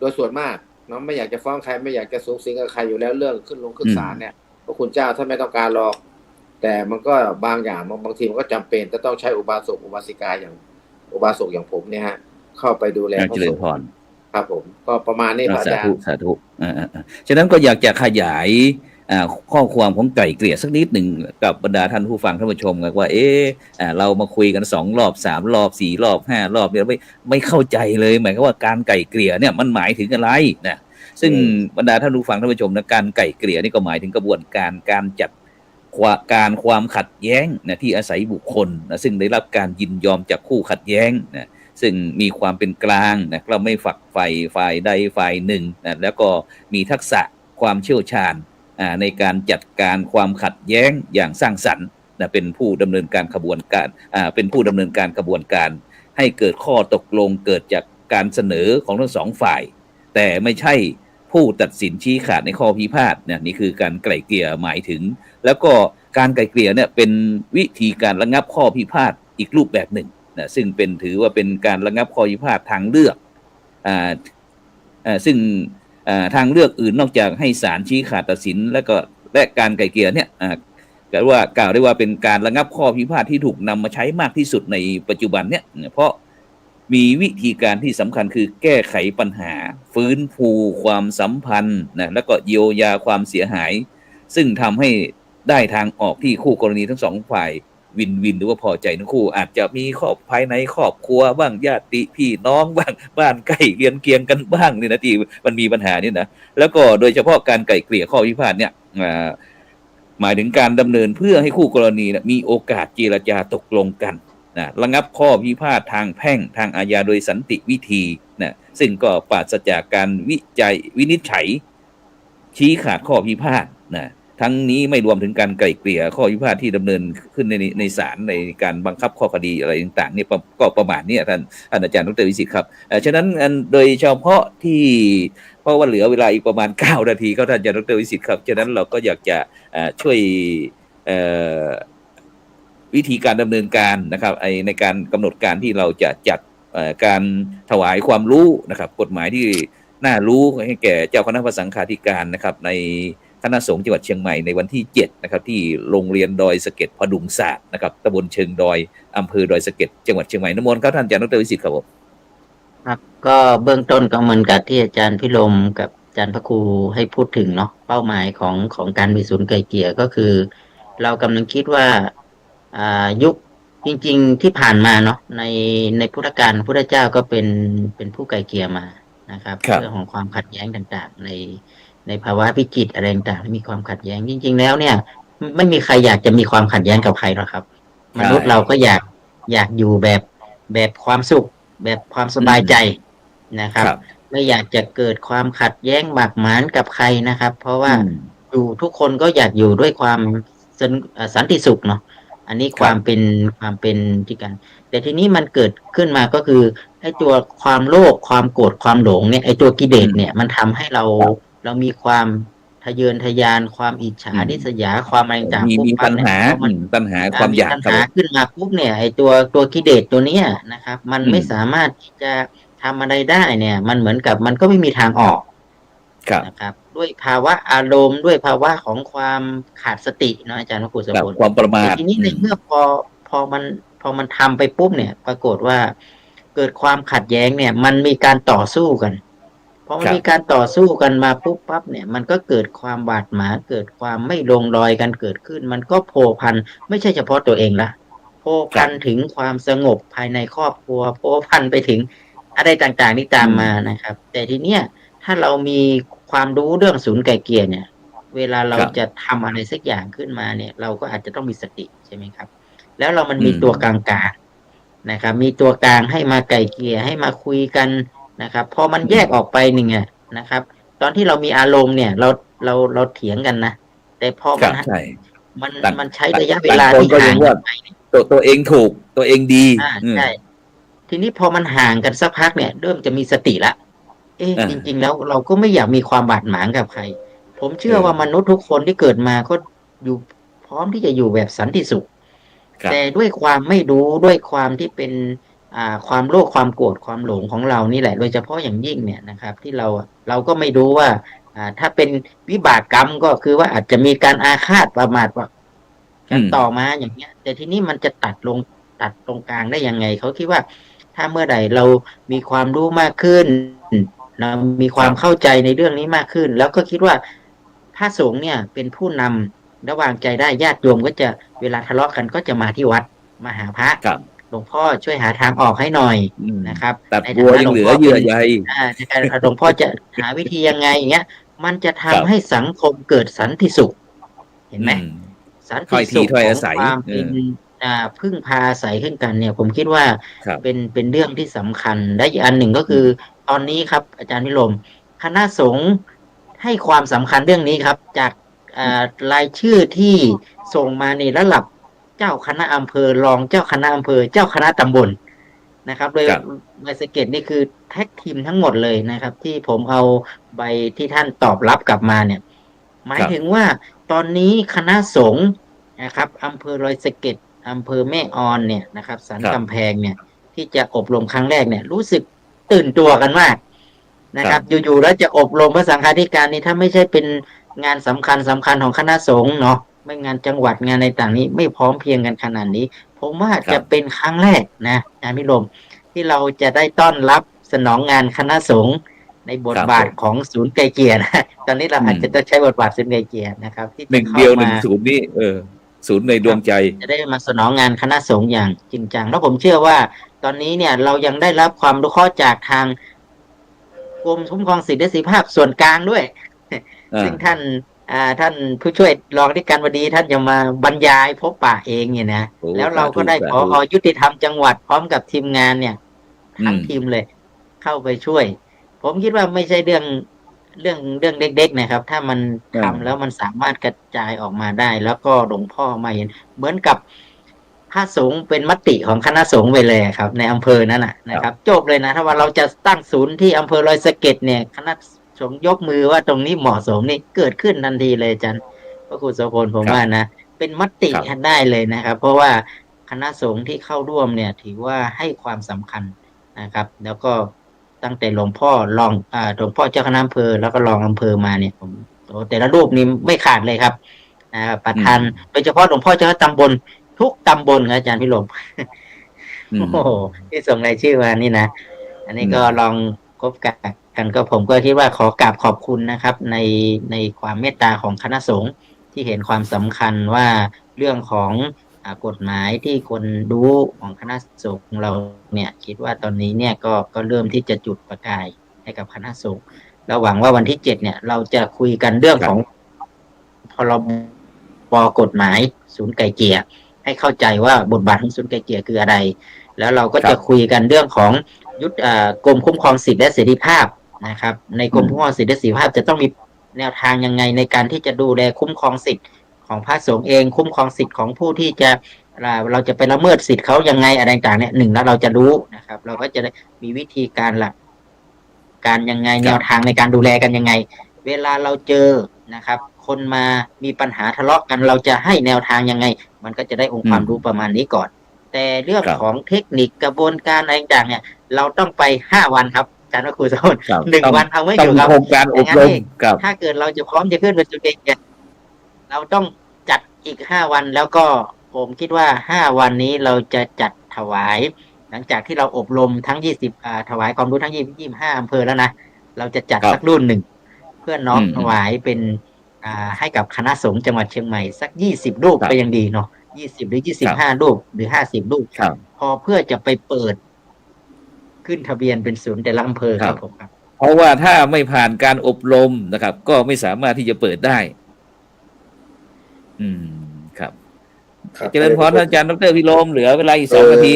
ยส่วนมากเนาะไม่อยากจะฟ้องใครไม่อยากจะสูงสิงกับใครอยู่แล้วเรื่องขึ้นศาลเนี่ยพระคุณเจ้าท่านไม่ต้องการหรอกแต่มันก็บางอย่างบางทีมันก็จำเป็นจะต้องใช้อุบาสกอุบาสิกาอย่างอุบาสกอย่างผมเนี่ยฮะเข้าไปดูแลพระสงฆ์ครับผมก็ประมาณนี้พระอาจารย์สาธุฉะนั้นก็อยากจะขยายข้อความของไก่เกลี่ยสักนิดหนึ่งกับบรรดาท่านผู้ฟังท่านผู้ชมกันว่าเรามาคุยกัน2 รอบ 3 รอบ 4 รอบ 5 รอบเนี่ยไม่เข้าใจเลยหมายความว่าการไก่เกลี่ยเนี่ยมันหมายถึงอะไรนะซึ่งบรรดาท่านผู้ฟังท่านผู้ชมนะการไก่เกลี่ยนี่ก็หมายถึงกระบวนการจัดความขัดแย้งนะที่อาศัยบุคคลนะซึ่งได้รับการยินยอมจากคู่ขัดแย้งนะซึ่งมีความเป็นกลางนะเราไม่ฝักใฝ่ายใดฝ่ายหนึ่งนะแล้วก็มีทักษะความเชี่ยวชาญในการจัดการความขัดแย้งอย่างสร้างสรรค์นะเป็นผู้ดำเนินการขบวนการเป็นผู้ดำเนินการกระบวนการให้เกิดข้อตกลงเกิดจากการเสนอของทั้ง2 ฝ่ายแต่ไม่ใช่ผู้ตัดสินชี้ขาดในข้อพิพาทเนี่ยนี่คือการไกล่เกลี่ยหมายถึงแล้วก็การไกล่เกลี่ยเนี่ยเป็นวิธีการระงับข้อพิพาทอีกรูปแบบหนึ่งนะซึ่งถือว่าเป็นการระงับข้อพิพาททางเลือกซึ่งทางเลือกอื่นนอกจากให้ศาลชี้ขาดตัดสินและการไกล่เกลี่ยเนี่ยกล่าวได้ว่าเป็นการระงับข้อพิพาทที่ถูกนำมาใช้มากที่สุดในปัจจุบันเนี่ยเพราะมีวิธีการที่สำคัญคือแก้ไขปัญหาฟื้นฟูความสัมพันธ์นะแล้วก็เยียวยาความเสียหายซึ่งทำให้ได้ทางออกที่คู่กรณีทั้ง2 ฝ่ายวินหรือว่าพอใจทั้งคู่อาจจะมีภายในครอบครัวบ้างญาติพี่น้องบ้างบ้านใกล้เคียงกันบ้างนี่นะที่มันมีปัญหานี่นะแล้วก็โดยเฉพาะการไกล่เกลี่ยข้อพิพาทเนี่ยหมายถึงการดำเนินเพื่อให้คู่กรณีนะมีโอกาสเจรจาตกลงกันนะระงับข้อพิพาททางแพ่งทางอาญาโดยสันติวิธีนะซึ่งก็ปราศจากการวินิจฉัยชี้ขาดข้อพิพาทนะทั้งนี้ไม่รวมถึงการไกล่เกลี่ยข้อพิพาทที่ดำเนินขึ้นในศาลในการบังคับข้อคดีอะไรต่างๆเนี่ยก็ประมาณนี้ท่านอาจารย์ดร.วิสิทธิ์ครับฉะนั้นโดยเฉพาะที่เพราะว่าเหลือเวลาอีกประมาณ9 นาทีก็ท่านอาจารย์ดร.วิสิทธิ์ครับฉะนั้นเราก็อยากจะช่วยวิธีการดำเนินการนะครับในการกำหนดการที่เราจะจัดการถวายความรู้นะครับกฎหมายที่น่ารู้ให้แก่เจ้าคณะพระสังฆาธิการนะครับในคณะสงฆ์จังหวัดเชียงใหม่ในวันที่7นะครับที่โรงเรียนดอยสะเก็ดพดุงศาสตร์นะครับตำบลเชิงดอยอำเภอดอยสะเก็ดจังหวัดเชียงใหม่นิมนต์ครับท่านอาจารย์ดร.วิสิทธิ์ครับผมครับก็เบื้องต้นก็เหมือนกับที่อาจารย์พิรมกับอาจารย์พระครูให้พูดถึงเนาะเป้าหมายของการมีศูนย์ไกล่เกลี่ยก็คือเรากำลังคิดว่ายุคจริงๆที่ผ่านมาเนาะในพุทธกาลพุทธเจ้าก็เป็นผู้ไกล่เกลี่ยมานะครับเรื่องของความขัดแย้งต่างๆในภาวะวิกฤตอะไรต่างๆมีความขัดแย้งจริงๆแล้วเนี่ยไม่มีใครอยากจะมีความขัดแย้งกับใครหรอกครับมนุษย์เราก็อยากอยู่แบบความสุขแบบความสบายใจนะครับไม่อยากจะเกิดความขัดแย้งบากหมางกับใครนะครับเพราะว่าอยู่ทุกคนก็อยากอยู่ด้วยความสันติสุขเนาะอันนี้ความเป็นที่กันแต่ทีนี้มันเกิดขึ้นมาก็คือไอ้ตัวความโลภความโกรธความหลงเนี่ยไอ้ตัวกิเลสเนี่ยมันทำให้เรามีความทะเยอทะยานความอิจฉาริษยาความอะไรต่างๆมีปัญหาความอยากขึ้นมาปุ๊บเนี่ยไอ้ตัวกิเลสตัวเนี้ยนะครับมันไม่สามารถที่จะทำอะไรได้เนี่ยมันเหมือนกับมันก็ไม่มีทางออกนะครับด้วยภาวะอารมณ์ด้วยภาวะของความขาดสติเนาะอาจารย์พระครูสมบูรณ์ความประมาททีนี้ในเมื่อพอมันทำไปปุ๊บเนี่ยปรากฏว่าเกิดความขัดแย้งเนี่ยมันมีการต่อสู้กันพอมันมีการต่อสู้กันมาปุ๊บปั๊บเนี่ยมันก็เกิดความบาดหมางเกิดความไม่ลงรอยกันเกิดขึ้นมันก็โผพันไม่ใช่เฉพาะตัวเองละโผพันถึงความสงบภายในครอบครัวโผพันไปถึงอะไรต่างๆที่ตามมานะครับแต่ทีเนี้ยถ้าเรามีความรู้เรื่องศูนย์ไกล่เกลี่ยเนี่ยเวลาเราจะทำอะไรสักอย่างขึ้นมาเนี่ยเราก็อาจจะต้องมีสติใช่ไหมครับแล้วมันมีตัวกลางนะครับมีตัวกลางให้มาไกล่เกลี่ยให้มาคุยกันนะครับพอมันแยกออกไปหนึ่งนะครับตอนที่เรามีอารมณ์เนี่ยเราเถียงกันนะ แต่พอ ค มั รั น บใช่ มัน ต่าง มันใช้ระยะเวลา ต่างคน ที่ ก็ยั ห่าง งว่า กันไป ตัวเองถูกตัวเองดี ใช่ทีนี้พอมันห่างกันสักพักเนี่ยเริ่มจะมีสติละจริง ๆ แล้วเราก็ไม่อยากมีความบาดหมางกับใคร ผมเชื่อว่ามนุษย์ทุกคนที่เกิดมาก็อยู่พร้อมที่จะอยู่แบบสันติสุข ครับ แต่ด้วยความไม่รู้ด้วยความที่เป็นความโลภความโกรธความหลงของเรานี่แหละโดยเฉพาะอย่างยิ่งเนี่ยนะครับ ที่เราก็ไม่รู้ว่าถ้าเป็นวิบากกรรมก็คือว่าอาจจะมีการอาฆาตประมาทว่ากันต่อมาอย่างเงี้ย แต่ทีนี้มันจะตัดตรงกลางได้ยังไงเขาคิดว่า ถ้าเมื่อใดเรามีความรู้มากขึ้น เรามีความเข้าใจในเรื่องนี้มากขึ้น แล้วก็คิดว่าพระสงฆ์เนี่ยเป็นผู้นำระวางใจได้ญาติโยมก็จะเวลาทะเลาะกันก็จะมาที่วัดมาหาพระ ครับ หลวงพ่อช่วยหาทางออกให้หน่อยนะครับ ตัด ใน บัว ฐานะ ยังเหลือ หลวงพ่อ เยื่อ เป็น ใย ในการหลวงพ่อจะหาวิธียังไงอย่างเงี้ย มันจะทำ ครับ ให้สังคมเกิดสันติสุข เห็นไหม สัน ถ้ ติ อยที สุข ถ้อย ขอ อาง ศัย ความเป็นพึ่งพาอาศัยขึ้นกันเนี่ย ผมคิดว่า ครับ เป็นเรื่องที่สำคัญและอีกอันหนึ่งก็คือตอนนี้ครับอาจารย์พิรมคณะสงฆ์ให้ความสำคัญเรื่องนี้ครับ จากรายชื่อที่ส่งมาในระดับเจ้าคณะอำเภอรองเจ้าคณะอำเภอเจ้าคณะตำบลนะครับโดย ครับ ใบสเก็ตนี่คือแท็กทีมทั้งหมดเลยนะครับ ที่ผมเอาใบที่ท่านตอบรับกลับมาเนี่ย หมายถึงว่าตอนนี้คณะสงฆ์นะครับอำเภอดอยสะเก็ดอำเภอแม่ออนเนี่ยนะครับสัน ครับ กำแพงเนี่ย ที่จะอบรมครั้งแรกเนี่ย รู้สึกตื่นตัวกันมากนะครับ อยู่ๆแล้วจะอบรมพระสังฆาธิการนี่ถ้าไม่ใช่เป็นงานสำคัญของคณะสงฆ์เนาะไม่งานจังหวัดงานในต่างนี้ไม่พร้อมเพรียงกันขนาดนี้ ผมว่าจะเป็นครั้งแรกนะอาจารย์พิรมที่เราจะได้ต้อนรับสนองงานคณะสงฆ์ในบทบาทของศูนย์ไกลเกลี่ยนะตอนนี้เราอาจจะต้องใช้บทบาทศูนย์ไกลเกลี่ยนะครับ ที่ หนึ่ง เข้า เดียวห มา นึ่งศูนย์นี่ศูนย์ในดวงใจ จะได้มาสนองงานคณะสงฆ์อย่างจริงจังแล้วผมเชื่อว่า ตอนนี้เนี่ยเรายังได้รับความรู้ข้อจากทางกรมคุ้มครองสิทธิและเสรีภาพส่วนกลางด้วย ซึ่งท่านผู้ช่วยรองที่การบดีท่านจะมาบรรยายพบปะเองเนี่ยนะ โอ้ แล้วเราก็ได้ สา ผ ธุ อยุติธรรมจังหวัดพร้อมกับทีมงานเนี่ยทั้งทีมเลย เข้าไปช่วย ผมคิดว่าไม่ใช่เรื่องเด็กๆนะครับ ถ้ามันทำแล้วมันสามารถกระจายออกมาได้ แล้วก็หลวงพ่อมาเห็น เหมือนกับพระสงฆ์เป็นมติของคณะสงฆ์ไปเลยครับ ในอำเภอนั้นนะครับ จบเลยนะถ้าว่าเราจะตั้งศูนย์ที่อำเภอดอยสะเก็ดเนี่ย คณะสงฆ์ยกมือว่าตรงนี้เหมาะสมนี่เกิดขึ้นทันทีเลยอาจารย์พระครูโสพลผมว่านะเป็นมติได้เลยนะครับ เพราะว่าคณะสงฆ์ที่เข้าร่วมเนี่ย ถือว่าให้ความสำคัญนะครับ แล้วก็ตั้งแต่หลวงพ่อรองหลวงพ่อเจ้าคณะอำเภอแล้วก็รองอำเภอมาเนี่ยผมแต่ละรูปนี้ไม่ขาดเลยครับประธานโดยเฉพาะหลวงพ่อเจ้าคณะตำบลทุกตำบลครับอาจารย์พิรมโอ้โหที่ส่งรายชื่อมานี่นะอันนี้ก็ลองคบกันก็ผมก็คิดว่าขอกราบขอบคุณนะครับ ในความเมตตาของคณะสงฆ์ที่เห็นความสำคัญว่าเรื่องของกฎหมายที่คนรู้ของคณะสงฆ์เราเนี่ย คิดว่าตอนนี้เนี่ยก็เริ่มที่จะจุดประกายให้กับคณะสงฆ์เราหวังว่าวันที่7เนี่ย เราจะคุยกันเรื่องของพรบกฎหมายศูนย์ไกลเกลี่ยให้เข้าใจว่าบทบาทของศูนย์ไกลเกลี่ยคืออะไร แล้วเราก็จะคุยกันเรื่องของกรมคุ้มครองสิทธิและเสรีภาพนะครับ ในกรมคุ้มครองสิทธิและเสรีภาพจะต้องมีแนวทางยังไงในการที่จะดูแลคุ้มครองสิทธิของพระสงฆ์เองคุ้มครองสิทธิของผู้ที่จะเราจะไปละเมิดสิทธิเขายังไงอะไรต่างๆเนี่ยหนึ่งแล้วเราจะรู้นะครับ เราก็จะได้มีวิธีการหลักการยังไงแนวทางในการดูแลกันยังไง เวลาเราเจอนะครับ คนมามีปัญหาทะเลาะกันเราจะให้แนวทางยังไง มันก็จะได้องค์ความรู้ประมาณนี้ก่อน แต่เรื่องของเทคนิคกระบวนการอะไรต่างๆเนี่ย เราต้องไป5 วันครับอาจารย์ครูสอน1 วันเอาไม่อยู่ครับ โครงการอบรมครับ ถ้าเกิดเราจะพร้อมจะขึ้นเป็นจุดเด่นเนี่ยเราต้องจัดอีก5 วันแล้วก็ผมคิดว่า5 วันนี้เราจะจัดถวาย หลังจากที่เราอบรมทั้ง20ถวายความรู้ทั้ง25อำเภอแล้วนะเราจะจัดสักรุ่นหนึ่งเพื่อน้อมถวายเป็นให้กับคณะสงฆ์จังหวัดเชียงใหม่สัก20 รูปก็ยังดีเนาะ20หรือ25 รูปหรือ50 รูปพอเพื่อจะไปเปิดขึ้นทะเบียนเป็นศูนย์แต่ละอำเภอครับผมครับเพราะว่าถ้าไม่ผ่านการอบรมนะครับ ก็ไม่สามารถที่จะเปิดได้ครับเจริญพรอาจารย์ดร.พิโรมเหลือเวลาอีก2 นาที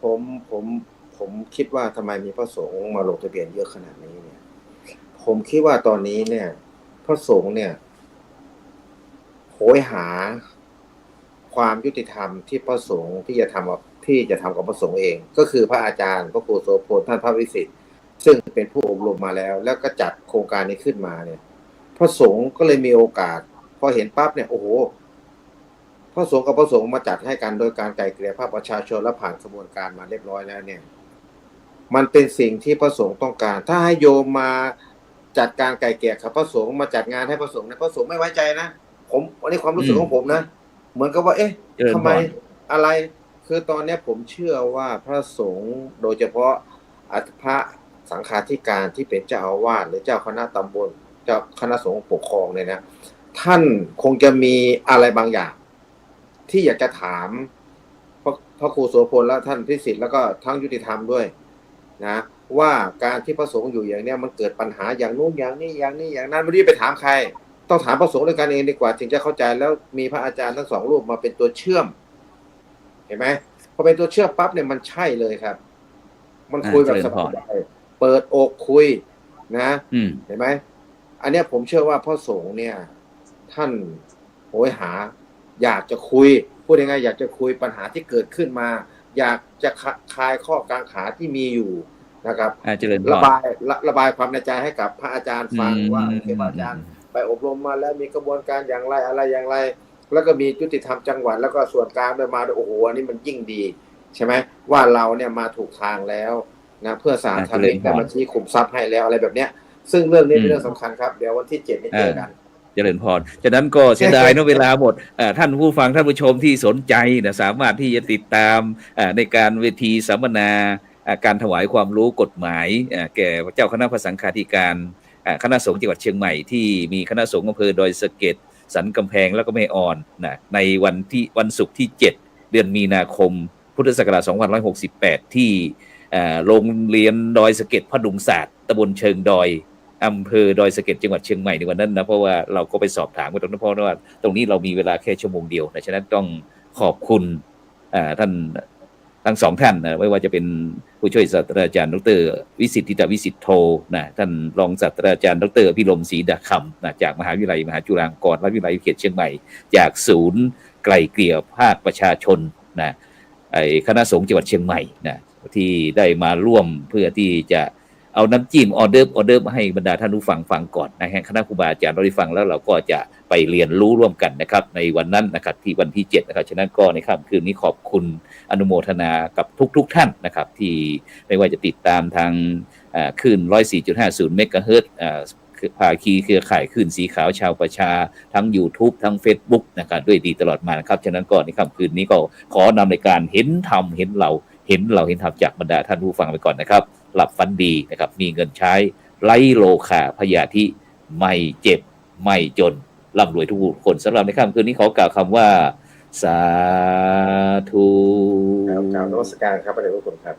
ผมคิดว่าทำไมมีพระสงฆ์มาลงทะเบียนเยอะขนาดนี้เนี่ยผมคิดว่าตอนนี้เนี่ยพระสงฆ์เนี่ย ยหาความยุติธรรมที่พระสงฆ์ที่จะทำกับพระสงฆ์เอง ก็คือพระอาจารย์พระครูโสพลท่านพระวิสิทธิ์ซึ่งเป็นผู้อบรมมาแล้วก็จัดโครงการนี้ขึ้นมาเนี่ยพระสงฆ์ก็เลยมีโอกาสพอเห็นปั๊บเนี่ยโอ้โหพระสงฆ์กับพระสงฆ์มาจัดให้กันโดยการไกล่เกลี่ยภาคประชาชนและผ่านกระบวนการมาเรียบร้อยแล้วเนี่ยมันเป็นสิ่งที่พระสงฆ์ต้องการถ้าให้โยมมาจัดการไกล่เกลี่ยกับพระสงฆ์มาจัดงานให้พระสงฆ์เนี่ยพระสงฆ์ไม่ไว้ใจนะผมอันนี้ความรู้สึกของผมนะเหมือนกับว่าเอ๊ะทำไมอะไรคือตอนนี้ผมเชื่อว่าพระสงฆ์โดยเฉพาะพระสังฆาธิการที่เป็นเจ้าอาวาสหรือเจ้าคณะตำบลเจ้าคณะสงฆ์ปกครองเนี่ยนะท่านคงจะมีอะไรบางอย่างที่อยากจะถามพระครูโสพลและท่านพิสิทธิ์แล้วก็ทั้งยุติธรรมด้วยนะว่าการที่พระสงฆ์อยู่อย่างเนี้ยมันเกิดปัญหาอย่างนู้นอย่างนี้อย่างนั้นไม่ได้ไปถามใครต้องถามพระสงฆ์ด้วยกันเองดีกว่าถึงจะเข้าใจแล้วมีพระอาจารย์ทั้งสองรูปมาเป็นตัวเชื่อมเห็นไหมพอเป็นตัวเชื่อมปั๊บเนี่ยมันใช่เลยครับมันคุยแบบสบายเปิดอกคุยนะเห็นไหมอันเนี้ยผมเชื่อว่าพระสงฆ์เนี่ยท่านโหยหาอยากจะคุยพูดยังไงอยากจะคุยปัญหาที่เกิดขึ้นมาอยากจะคลายข้อกังขาที่มีอยู่นะครับระบายความในใจให้กับพระอาจารย์ฟังว่าโอเคพระอาจารย์ไปอบรมมาแล้วมีกระบวนการอย่างไรอะไรอย่างไรแล้วก็มียุติธรรมจังหวัดแล้วก็ส่วนกลางด้วยมาโอ้โหอันนี้มันยิ่งดีใช่ไหมว่าเราเนี่ยมาถูกทางแล้วนะเพื่อสาธารณะบัญชีขุมทรัพย์ให้แล้วอะไรแบบเนี้ยซึ่งเรื่องนี้เป็นเรื่องสำคัญครับเดี๋ยววันที่7นี้เจอกันเจริญพรฉะนั้นก็เสียดายเนาะเวลาหมดท่านผู้ฟังท่านผู้ชมที่สนใจนะสามารถที่จะติดตามในการเวทีสัมมนาการถวายความรู้กฎหมายแก่เจ้าคณะพระสังฆาธิการคณะสงฆ์จังหวัดเชียงใหม่ที่มีคณะสงฆ์อำเภอดอยสะเก็ดสันกำแพงแล้วก็แม่อ่อนนะในวันศุกร์ที่7เดือนมีนาคมพุทธศักราช2568ที่โรงเรียนดอยสะเก็ดพดุงศาสตร์ตำบลเชิงดอยอำเภอดอยสะเก็ดจังหวัดเชียงใหม่ในวันนั้นนะเพราะว่าเราก็ไปสอบถามกันตรงนั้นเพราะว่าตรงนี้เรามีเวลาแค่ชั่วโมงเดียวนะฉะนั้นต้องขอบคุณท่านทั้งสองท่านนะไม่ว่าจะเป็นผู้ช่วยศาสตราจารย์ดร.วิสิทธิตวิสิทธโธนะท่านรองศาสตราจารย์ดร.พิรมศรีดาคำนะจากมหาวิทยาลัยมหาจุฬาลงกรณวิทยาลัยเขตเชียงใหม่จากศูนย์ไกล่เกลี่ยภาคประชาชนนะคณะสงฆ์จังหวัดเชียงใหม่นะที่ได้มาร่วมเพื่อที่จะเอาน้ำจิ้มออเดิร์ฟมาให้บรรดาท่านผู้ฟังก่อนนะฮะคณะครูบาอาจารย์เราได้ฟังแล้วเราก็จะไปเรียนรู้ร่วมกันนะครับในวันนั้นนะครับที่วันที่7นะครับฉะนั้นก็ในค่ำคืนนี้ขอบคุณอนุโมทนากับทุกท่านนะครับที่ไม่ว่าจะติดตามทางคลื่น 104.50 เมกะเฮิรตซ์ภาคีเครือข่ายคลื่นสีขาวชาวประชาทั้ง YouTube ทั้ง Facebook นะครับด้วยดีตลอดมานะครับฉะนั้นก็ในค่ำคืนนี้ก็ขอนำรายการเห็นธรรมเห็นเราเห็นธรรมจากบรรดาท่านผู้ฟังไปก่อนนะครับหลับฝันดีนะครับมีเงินใช้ไร้โลคาพยาธิไม่เจ็บไม่จนร่ำรวยทุกคนสำหรับในค่ำคืนนี้ขอกล่าวคำว่าสาธุกล่าวนมัสการครับพระเดชพระคุณครับ